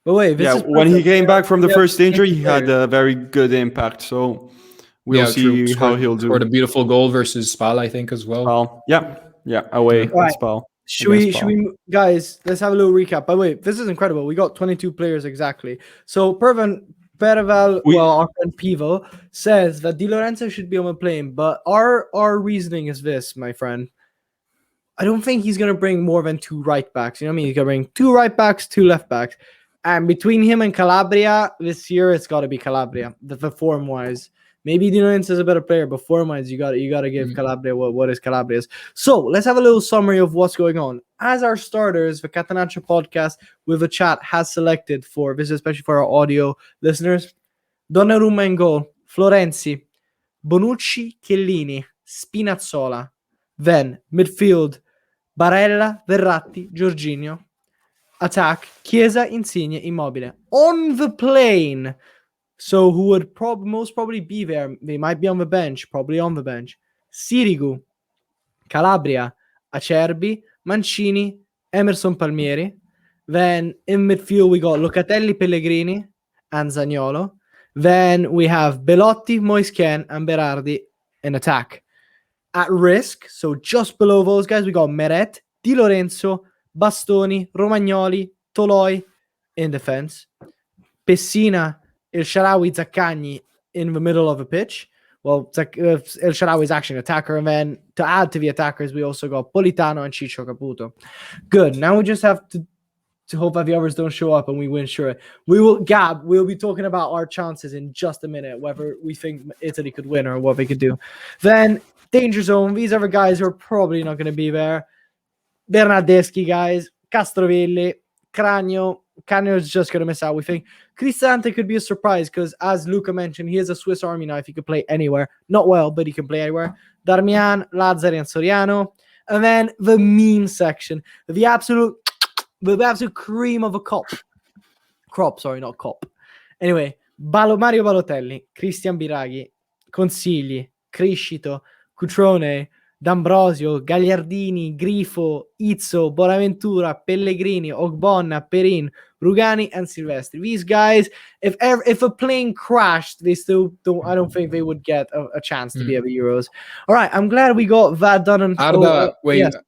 but wait, when he came back from the first injury, he had a very good impact. So we'll see how he'll do. Scored a beautiful goal versus Spal, I think, as well. Yeah, away at Spal. Guys, let's have a little recap. By the way, this is incredible. We got 22 players exactly. So Perval, our friend Pivo, says that Di Lorenzo should be on the plane, but our reasoning is this, my friend. I don't think he's going to bring more than 2 right backs. You know what I mean? He's going to bring 2 right backs, 2 left backs. And between him and Calabria this year, it's got to be Calabria, the form-wise. Maybe Di Lorenzo is a better player, but form-wise, you got to give Calabria what is Calabria's. So let's have a little summary of what's going on. As our starters, the Catenaccio podcast with a chat has selected for this, especially for our audio listeners, Donnarumma in goal, Florenzi, Bonucci, Chiellini, Spinazzola. Then midfield, Barella, Verratti, Jorginho. Attack, Chiesa, Insigne, Immobile. On the plane. So who would most probably be there? They might be on the bench, probably on the bench. Sirigu, Calabria, Acerbi, Mancini, Emerson Palmieri. Then in midfield we got Locatelli, Pellegrini, and Zaniolo. Then we have Belotti, Moisken, and Berardi in attack. At risk, so just below those guys, we got Meret, Di Lorenzo, Bastoni, Romagnoli, Toloi in defense. Pessina, El Shaarawy, Zaccagni in the middle of the pitch. Well, El Shaarawy is actually an attacker. And then to add to the attackers, we also got Politano and Ciccio Caputo. Good. Now we just have to hope that the others don't show up and we win. Sure. We'll be talking about our chances in just a minute, whether we think Italy could win or what they could do. Then danger zone. These are the guys who are probably not going to be there. Bernardeschi, guys. Castrovilli. Cragno is just going to miss out, we think. Cristante could be a surprise because, as Luca mentioned, he is a Swiss Army knife. He could play anywhere. Not well, but he can play anywhere. Darmian, Lazzari, and Soriano. And then the meme section. The absolute cream of a crop. Sorry, not cop. Anyway, Mario Balotelli, Christian Biraghi, Consigli, Criscito, Cutrone, D'Ambrosio, Gagliardini, Grifo, Izzo, Bonaventura, Pellegrini, Ogbonna, Perin, Rugani, and Silvestri. These guys, if a plane crashed, they still don't. I don't think they would get a chance to be at the Euros. All right, I'm glad we got that done.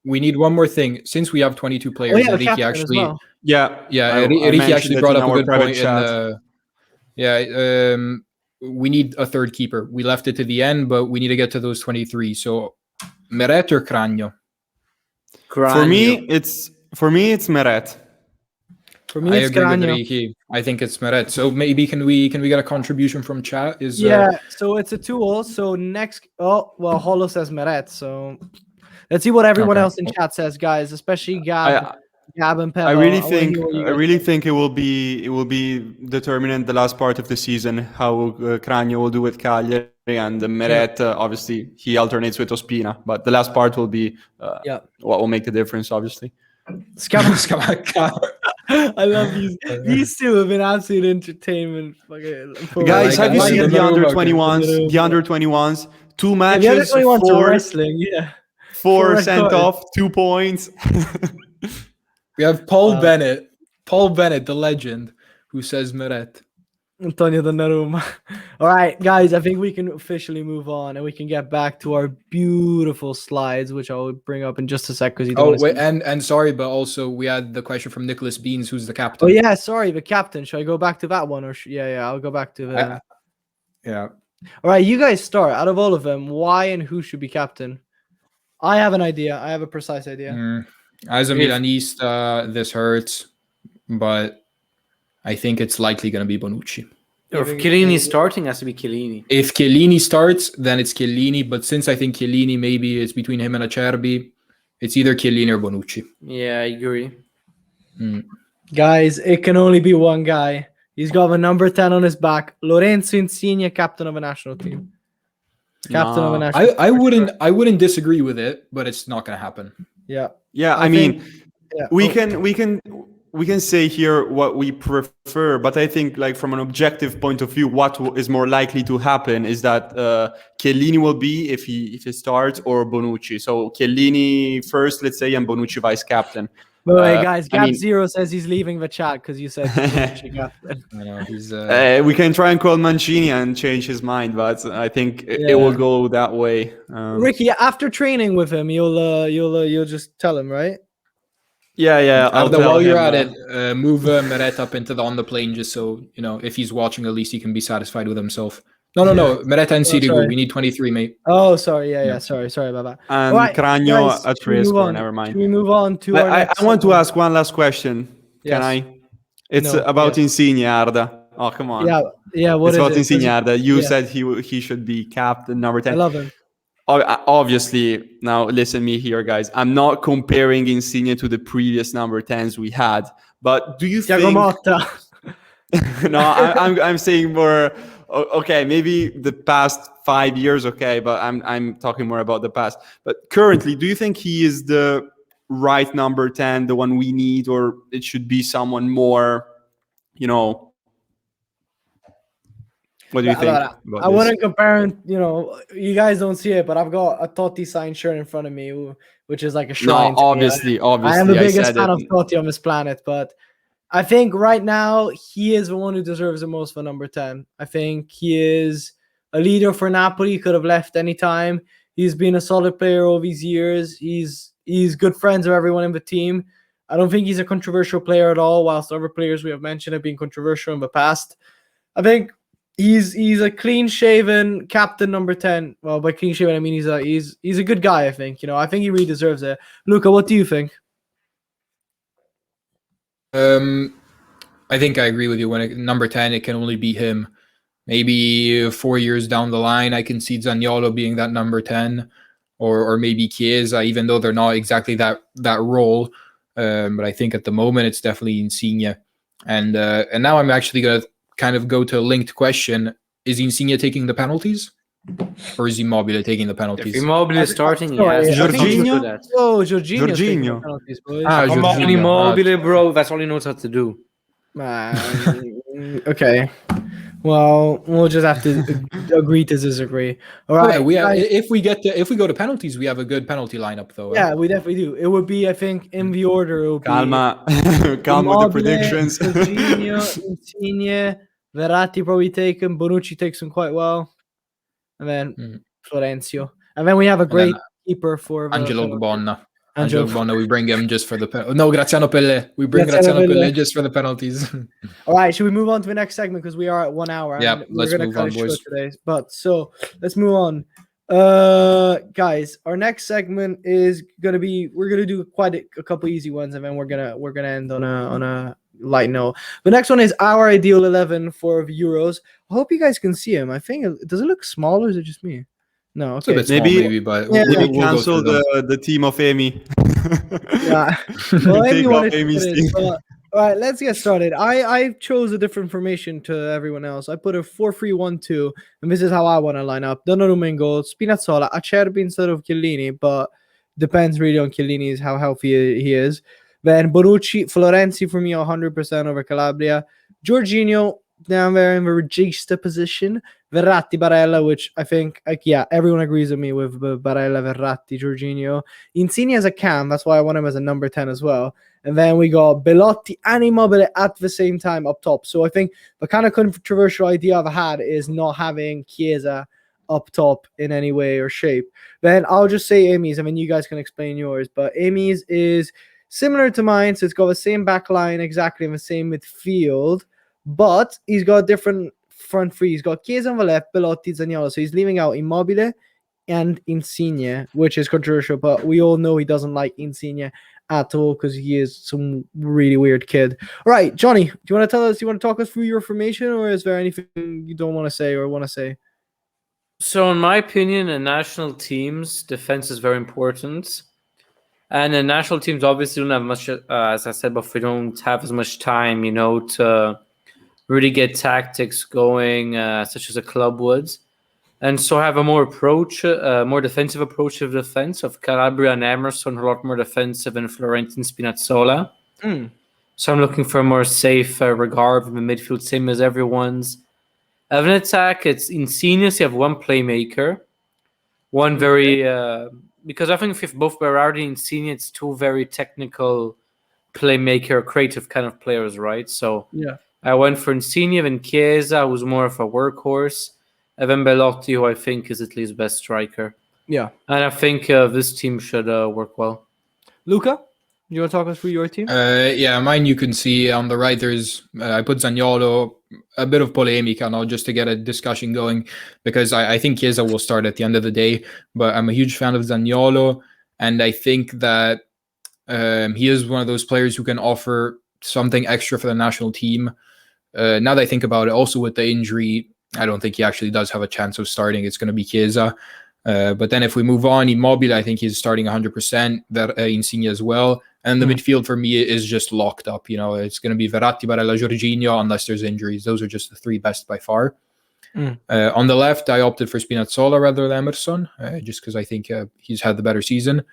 We need one more thing. Since we have 22 players, Enrique actually, well. Enrique actually brought up a good point in the. We need a third keeper. We left it to the end, but we need to get to those 23. So. Meret or Cragno? For me, it's Meret. For me, it's Cragno. I think it's Meret. So maybe can we get a contribution from chat? So it's a 2-2. So next, Holo says Meret. So let's see what everyone else in chat says, guys. Especially Gab and Pep. I really think it will be determinant the last part of the season how Cragno will do with Cagliari. And Meret, obviously, he alternates with Ospina, but the last part will be what will make the difference, obviously. I love these. These two have been absolute entertainment. Guys, have you seen the under 21s? The under 21s, 2 matches, the under 21s are wrestling. 4 sent off, 2 points. We have Paul Bennett, the legend, who says Meret. Antonio Donnarumma. All right, guys, I think we can officially move on and we can get back to our beautiful slides, which I'll bring up in just a sec. And sorry, but also we had the question from Nicholas Beans, who's the captain. Oh yeah, sorry, the captain. Should I go back to that one, or I'll go back to the. All right, you guys start. Out of all of them, why and who should be captain? I have an idea. I have a precise idea. As a Milanista, this hurts, but I think it's likely going to be Bonucci. Or if Chiellini starting, has to be Chiellini. If Chiellini starts, then it's Chiellini. But since I think Chiellini, maybe it's between him and Acerbi, it's either Chiellini or Bonucci. Yeah, I agree. Guys, it can only be one guy. He's got the number 10 on his back. Lorenzo Insigne, captain of a national team. I wouldn't disagree with it, but it's not going to happen. Yeah. I mean, we can say here what we prefer, but I think like from an objective point of view, what is more likely to happen is that Chiellini will be if he starts, or Bonucci. So Chiellini first, let's say, and Bonucci vice captain. But wait, guys, Gab0 says he's leaving the chat because you said Bonucci captain. I know, we can try and call Mancini and change his mind, but I think it will go that way. Ricky, after training with him, you'll just tell him, right? Yeah. I'll tell while you're him, at it, move Meret up into on the plane just so, if he's watching, at least he can be satisfied with himself. No. Meret and Sirigu. sorry. We need 23, mate. Oh, sorry. Yeah. Sorry about that. and All right, Cragno guys, at should we risk, move or on? never mind. Should we move on to our I next want to segment? ask one last question. Can Yes. I? It's No, about yes. Insigne, Arda. Oh, come on. Yeah. What It's is about it? Insigne, Arda. You yeah. said he should be captain, number 10. I love him. Obviously, now listen me here, guys. I'm not comparing Insigne to the previous number 10s we had, but do you Thiago think? Motta. No, I'm saying more. Okay, maybe the past 5 years, okay, but I'm talking more about the past. But currently, do you think he is the right number 10, the one we need, or it should be someone more, What do you think Allora, about I this? wouldn't compare him. You guys don't see it, but I've got a Totti signed shirt in front of me, which is like a shrine. No, obviously, I am the biggest said fan it. of Totti on this planet, but I think right now he is the one who deserves the most for number 10. I think he is a leader for Napoli. He could have left anytime. He's been a solid player over these years. He's good friends with everyone in the team. I don't think he's a controversial player at all, whilst other players we have mentioned have been controversial in the past. I think he's a clean-shaven captain number 10. Well, by clean-shaven, I mean he's a good guy, I think. I think he really deserves it. Luca, what do you think? I think I agree with you. Number 10, it can only be him. Maybe 4 years down the line, I can see Zaniolo being that number 10, or maybe Chiesa, even though they're not exactly that role. But I think at the moment it's definitely Insigne. And now I'm actually going to kind of go to a linked question. Is Insigne taking the penalties? Or is Immobile taking the penalties? If Immobile is starting, Sorry, yes. Jorginho? Oh, Jorginho's taking the Jorginho. penalties, boys. Come on, Jorginho. Immobile, bro. That's all he knows how to do. Okay. Well, we'll just have to agree to disagree. All right. Yeah, if we go to penalties, we have a good penalty lineup, though. Yeah, we definitely do. It would be, I think, in the order. It would be Calma with the Immobile, predictions. Jorginho, Insigne, Verratti probably taken. Bonucci takes him quite well, and then Florencio, and then we have a great keeper for Angelo Gbonna. Angelo Gbonna, we bring him just for the no, Graziano Pelle. We bring Graziano Graziano Pelle Pelle just for the penalties. All right, should we move on to the next segment because we are at 1 hour? Yeah, we're let's gonna move cut on, it short boys. today. But so let's move on. Guys, our next segment is gonna be we're gonna do quite a couple easy ones, and then we're gonna end on a light note. The next one is our ideal 11 for the Euros. I hope you guys can see him. I think does it look small or is it just me? No, okay. It's a bit small, maybe, but maybe we'll cancel go through them. the team of Amy. Yeah. Well, Take anyone off Amy's is, team. but, all right, let's get started. I chose a different formation to everyone else. I put a 4-3-1-2, and this is how I want to line up. Donnarumma in goal, Spinazzola, Acerbi instead of Chiellini, but depends really on Chiellini's how healthy he is. Then Bonucci, Florenzi for me 100% over Calabria. Jorginho down there in the regista position. Verratti, Barella, which I think, everyone agrees with me with Barella, Verratti, Jorginho. Insigne as a cam, that's why I want him as a number 10 as well. And then we got Belotti and Immobile at the same time up top. So I think the kind of controversial idea I've had is not having Chiesa up top in any way or shape. Then I'll just say Amy's. I mean, you guys can explain yours, but Amy's is similar to mine. So it's got the same back line, exactly in the same midfield, but he's got a different front three. He's got Chiesa on the left, Belotti, Zaniolo. So he's leaving out Immobile and Insigne, which is controversial, but we all know he doesn't like Insigne at all because he is some really weird kid. All right, Johnny, do you want to tell us, you want to talk us through your formation, or is there anything you don't want to say or want to say? So in my opinion, in national teams, defense is very important. And in national teams, obviously, don't have much, as I said before, we don't have as much time, to really get tactics going, such as a club would. And so I have a more defensive approach of defense of Calabria and Emerson, a lot more defensive than Florentine Spinazzola. So I'm looking for a more safe regard from the midfield, same as everyone's. Of an attack, it's Insigne, so you have one playmaker. One very... because I think if both Berardi and Insigne, it's two very technical playmaker, creative kind of players, right? So yeah, I went for Insigne and Chiesa, who's more of a workhorse, and then Bellotti, who I think is Italy's best striker. Yeah. And I think this team should work well. Luca? You want to talk us through your team? Yeah, mine you can see on the right. There's I put Zaniolo, a bit of polemica now just to get a discussion going, because I think Chiesa will start at the end of the day. But I'm a huge fan of Zaniolo, and I think that he is one of those players who can offer something extra for the national team. Now that I think about it, also with the injury, I don't think he actually does have a chance of starting. It's going to be Chiesa. But then if we move on, Immobile, I think he's starting 100%. Insigne as well. And the midfield for me is just locked up. You know, it's going to be Verratti, Barella, Jorginho, unless there's injuries. Those are just the three best by far. On the left, I opted for Spinazzola rather than Emerson, just because I think he's had the better season.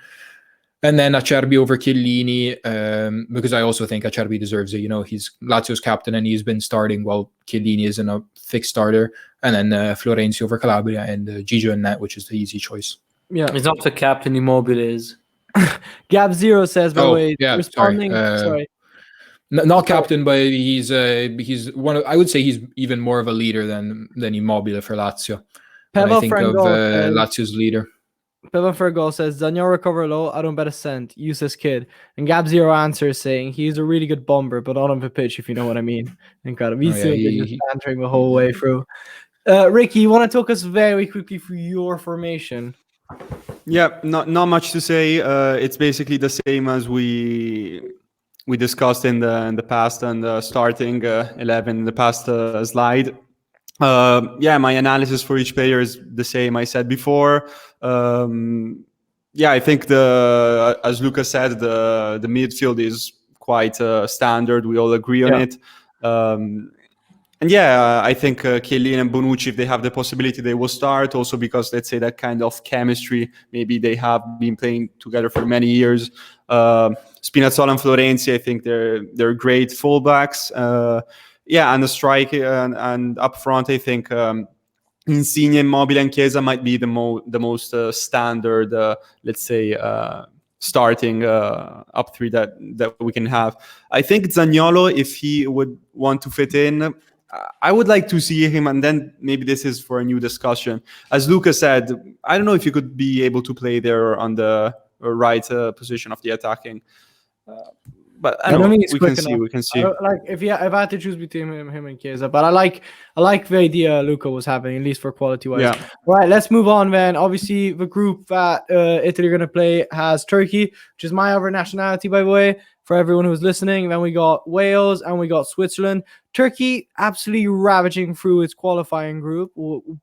And then Acerbi over Chiellini, because I also think Acerbi deserves it. You know, he's Lazio's captain and he's been starting while Chiellini isn't a fixed starter. And then Florenzi over Calabria and Gigio and Net, which is the easy choice. Yeah. He's not the captain, Immobile is. Gab Zero says, by the way, responding. Sorry. Not captain, but he's one of, I would say he's even more of a leader than Immobile for Lazio. When I think of Lazio's leader. Peva Fergal says, Zaniolo recover low, I don't bet a cent. Useless kid. And Gab Zero answers saying, he's a really good bomber, but not on the pitch, if you know what I mean. Incredible. He's just bantering the whole way through. Ricky, you want to talk us very quickly through your formation? Yeah, not much to say. It's basically the same as we discussed in the past and starting 11 in the past slide. My analysis for each player is the same I said before. I think as Luca said, the midfield is quite standard. We all agree on it. I think Chiellini and Bonucci, if they have the possibility, they will start. Also because, let's say, that kind of chemistry, maybe they have been playing together for many years. Spinazzola and Florenzi, I think they're great fullbacks. And the strike and up front, I think Insigne, Immobile, and Chiesa might be the most standard, let's say, starting up three that we can have. I think Zaniolo, if he would want to fit in, I would like to see him, and then maybe this is for a new discussion. As Luca said, I don't know if you could be able to play there on the right position of the attacking. But I don't know. We can see. If I had to choose between him and Chiesa, but I like the idea Luca was having, at least for quality wise. Yeah. All right, let's move on then. Obviously, the group that Italy are going to play has Turkey, which is my other nationality, by the way, for everyone who's listening. Then we got Wales and we got Switzerland. Turkey absolutely ravaging through its qualifying group,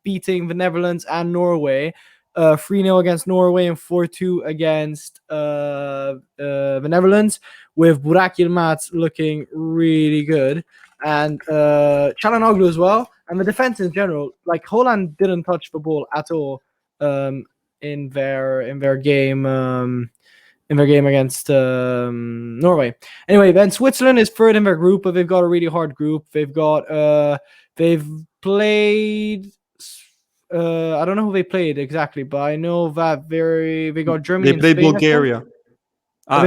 beating the Netherlands and Norway. 3-0 against Norway and 4-2 against the Netherlands, with Burak Yilmaz looking really good, and Çalhanoğlu as well. And the defense in general, like Holland didn't touch the ball at all in their game against Norway. Anyway, then Switzerland is third in their group, but they've got a really hard group. They've played. I don't know who they played exactly, but I know that they got Germany. They played Spain, Bulgaria. No,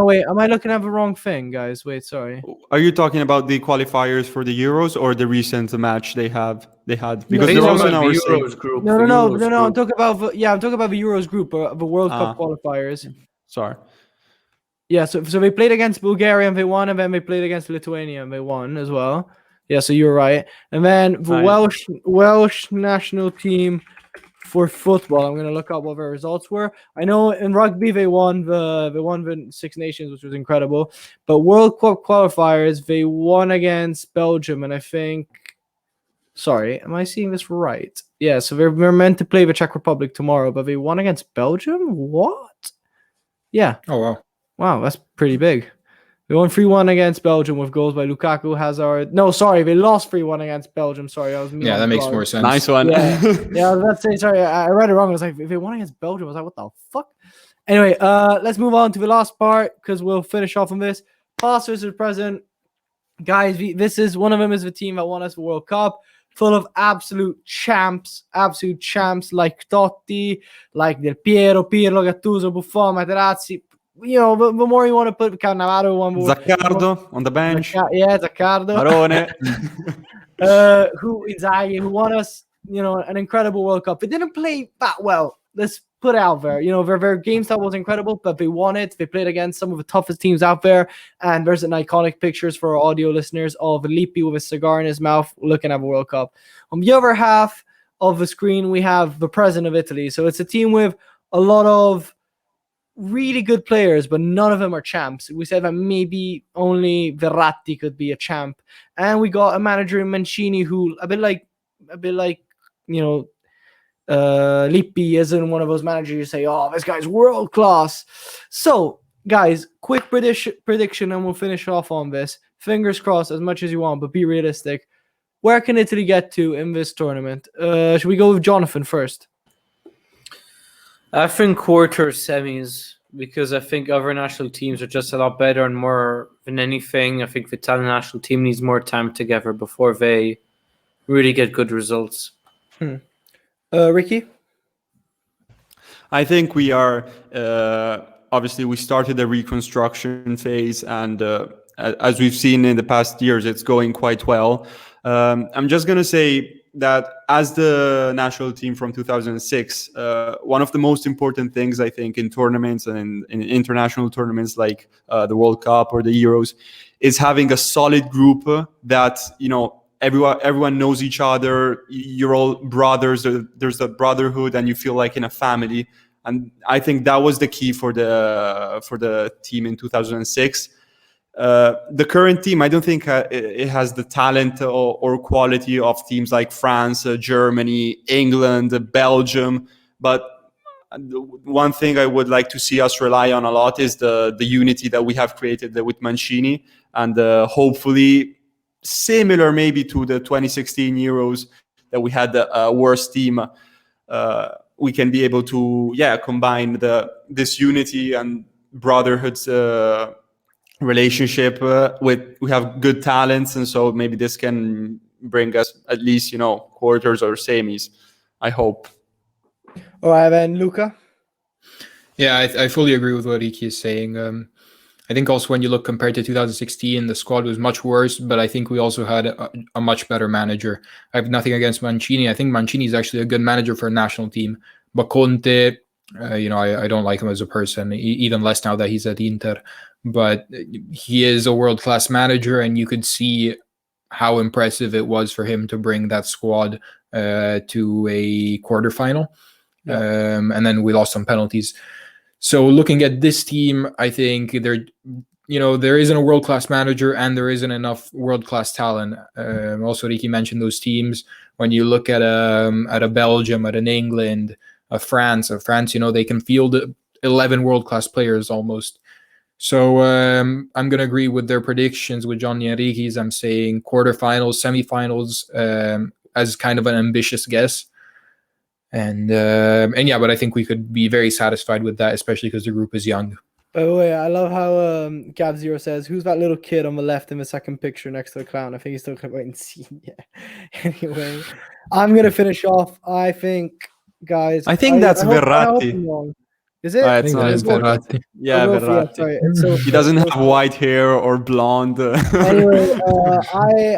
wait. Am I looking at the wrong thing, guys? Wait, sorry. Are you talking about the qualifiers for the Euros or the recent match they had? Because they're also in our Euros group. No. I'm talking about the Euros group, the World Cup qualifiers. Sorry. Yeah, so they played against Bulgaria and they won, and then they played against Lithuania and they won as well. Yeah, so you're right. And then the Welsh national team for football, I'm going to look up what their results were. I know in rugby they won the Six Nations, which was incredible. But World Cup qualifiers, they won against Belgium, and I think... Sorry, am I seeing this right? Yeah, so they're meant to play the Czech Republic tomorrow, but they won against Belgium? What? Yeah. Oh, wow. Wow, that's pretty big. They won 3-1 against Belgium with goals by Lukaku, Hazard. No, sorry, they lost 3-1 against Belgium. Sorry, that makes more sense. Nice one. Yeah, I was about to say, sorry, I read it wrong. I was like, if they won against Belgium, I was like, what the fuck? Anyway, let's move on to the last part because we'll finish off on this. Past versus present. Guys, this is one of them is the team that won us the World Cup, full of absolute champs like Totti, like Del Piero, Pirlo, Gattuso, Buffon, Materazzi. You know, the more you want to put Cannavaro on board. Zaccardo on the bench. Zaccardo. Barone. Inzaghi, who won us, an incredible World Cup. They didn't play that well let's put it out there. Their game style was incredible, but they won it. They played against some of the toughest teams out there. And there's an iconic pictures for our audio listeners of Lippi with a cigar in his mouth looking at the World Cup. On the other half of the screen, we have the president of Italy. So it's a team with a lot of really good players, but none of them are champs. We said that maybe only Verratti could be a champ. And we got a manager in Mancini who a bit like Lippi isn't one of those managers you say, oh, this guy's world class. So, guys, quick prediction and we'll finish off on this. Fingers crossed as much as you want, but be realistic. Where can Italy get to in this tournament? Should we go with Jonathan first? I think quarters, semis, because I think other national teams are just a lot better, and more than anything, I think the Italian national team needs more time together before they really get good results. Ricky? I think we are, obviously we started the reconstruction phase, and as we've seen in the past years, it's going quite well. I'm just going to say that as the national team from 2006, one of the most important things I think in tournaments and in international tournaments like the World Cup or the Euros is having a solid group that, everyone knows each other. You're all brothers. There's a brotherhood, and you feel like in a family. And I think that was the key for the team in 2006. The current team, I don't think it has the talent or quality of teams like France, Germany, England, Belgium. But one thing I would like to see us rely on a lot is the unity that we have created with Mancini, and hopefully similar maybe to the 2016 Euros that we had the worst team. We can be able to combine this unity and brotherhood relationship we have good talents, and so maybe this can bring us at least quarters or semis, I hope. All right, then Luca. Yeah, I fully agree with what Iki is saying. I think also when you look compared to 2016, the squad was much worse, but I think we also had a much better manager. I have nothing against Mancini. I think Mancini is actually a good manager for a national team, but Conte, I don't like him as a person, even less now that he's at Inter. But he is a world-class manager, and you could see how impressive it was for him to bring that squad to a quarterfinal. Yeah. And then we lost some penalties. So looking at this team, I think there isn't a world-class manager and there isn't enough world-class talent. Also, Ricky mentioned those teams. When you look at a Belgium, at an England, a France, they can field 11 world-class players almost. So I'm going to agree with their predictions with Johnny Enrique's. I'm saying quarterfinals, semifinals as kind of an ambitious guess. And but I think we could be very satisfied with that, especially because the group is young. By the way, I love how Gab Zero says, who's that little kid on the left in the second picture next to the clown? I think he's still wait and see. Yeah. Anyway, I'm going to finish off. I think, guys. I think that's Verratti. Is it? I think that is Verratti. Yeah, Verratti. He doesn't have white hair or blonde. Anyway,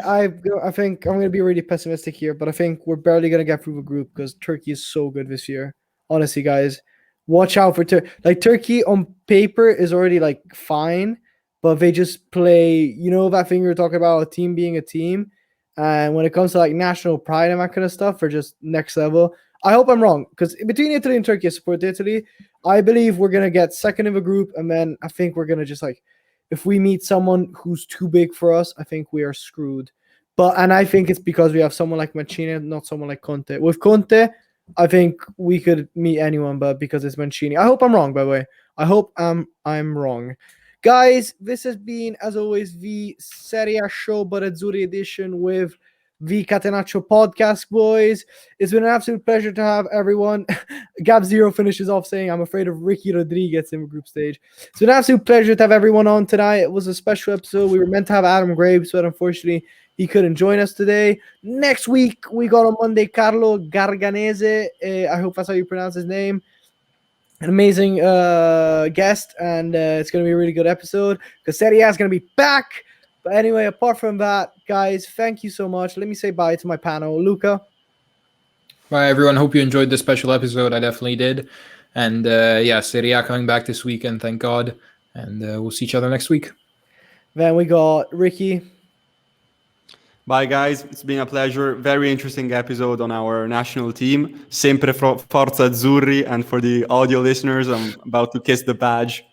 I think I'm going to be really pessimistic here, but I think we're barely going to get through the group because Turkey is so good this year. Honestly, guys, watch out for Turkey. Like, Turkey on paper is already fine, but they just play. That thing we were talking about, a team being a team, and when it comes to national pride and that kind of stuff, they're just next level. I hope I'm wrong, because between Italy and Turkey, I support Italy. I believe we're going to get second in the group, and then I think we're going to just, if we meet someone who's too big for us, I think we are screwed. And I think it's because we have someone like Mancini, not someone like Conte. With Conte, I think we could meet anyone, but because it's Mancini. I hope I'm wrong, by the way. I hope I'm wrong. Guys, this has been, as always, the Serie A show, but Azzurri edition with the Catenaccio podcast, boys. It's been an absolute pleasure to have everyone. Gab Zero finishes off saying, I'm afraid of Ricky Rodriguez in the group stage. It's been an absolute pleasure to have everyone on tonight. It was a special episode. We were meant to have Adam Graves, but unfortunately, he couldn't join us today. Next week, we got on Monday Carlo Garganese. I hope that's how you pronounce his name. An amazing guest, and it's going to be a really good episode because Serie A is going to be back. But anyway, apart from that, guys, thank you so much. Let me say bye to my panel. Luca. Bye, everyone. Hope you enjoyed this special episode. I definitely did. And Serie A coming back this weekend, thank God. And we'll see each other next week. Then we got Ricky. Bye, guys. It's been a pleasure. Very interesting episode on our national team. Sempre Forza Azzurri. And for the audio listeners, I'm about to kiss the badge.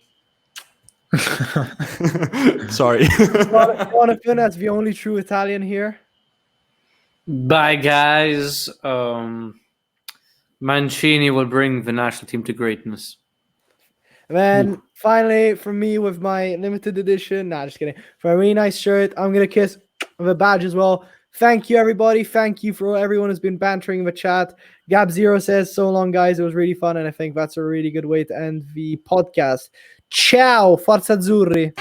Sorry. Jonathan, as the only true Italian here. Bye, guys. Mancini will bring the national team to greatness. And then finally, from me with my limited edition, just kidding, for a really nice shirt, I'm going to kiss the badge as well. Thank you, everybody. Thank you for everyone who's been bantering in the chat. Gab0 says, so long, guys. It was really fun, and I think that's a really good way to end the podcast. Ciao, Forza Azzurri.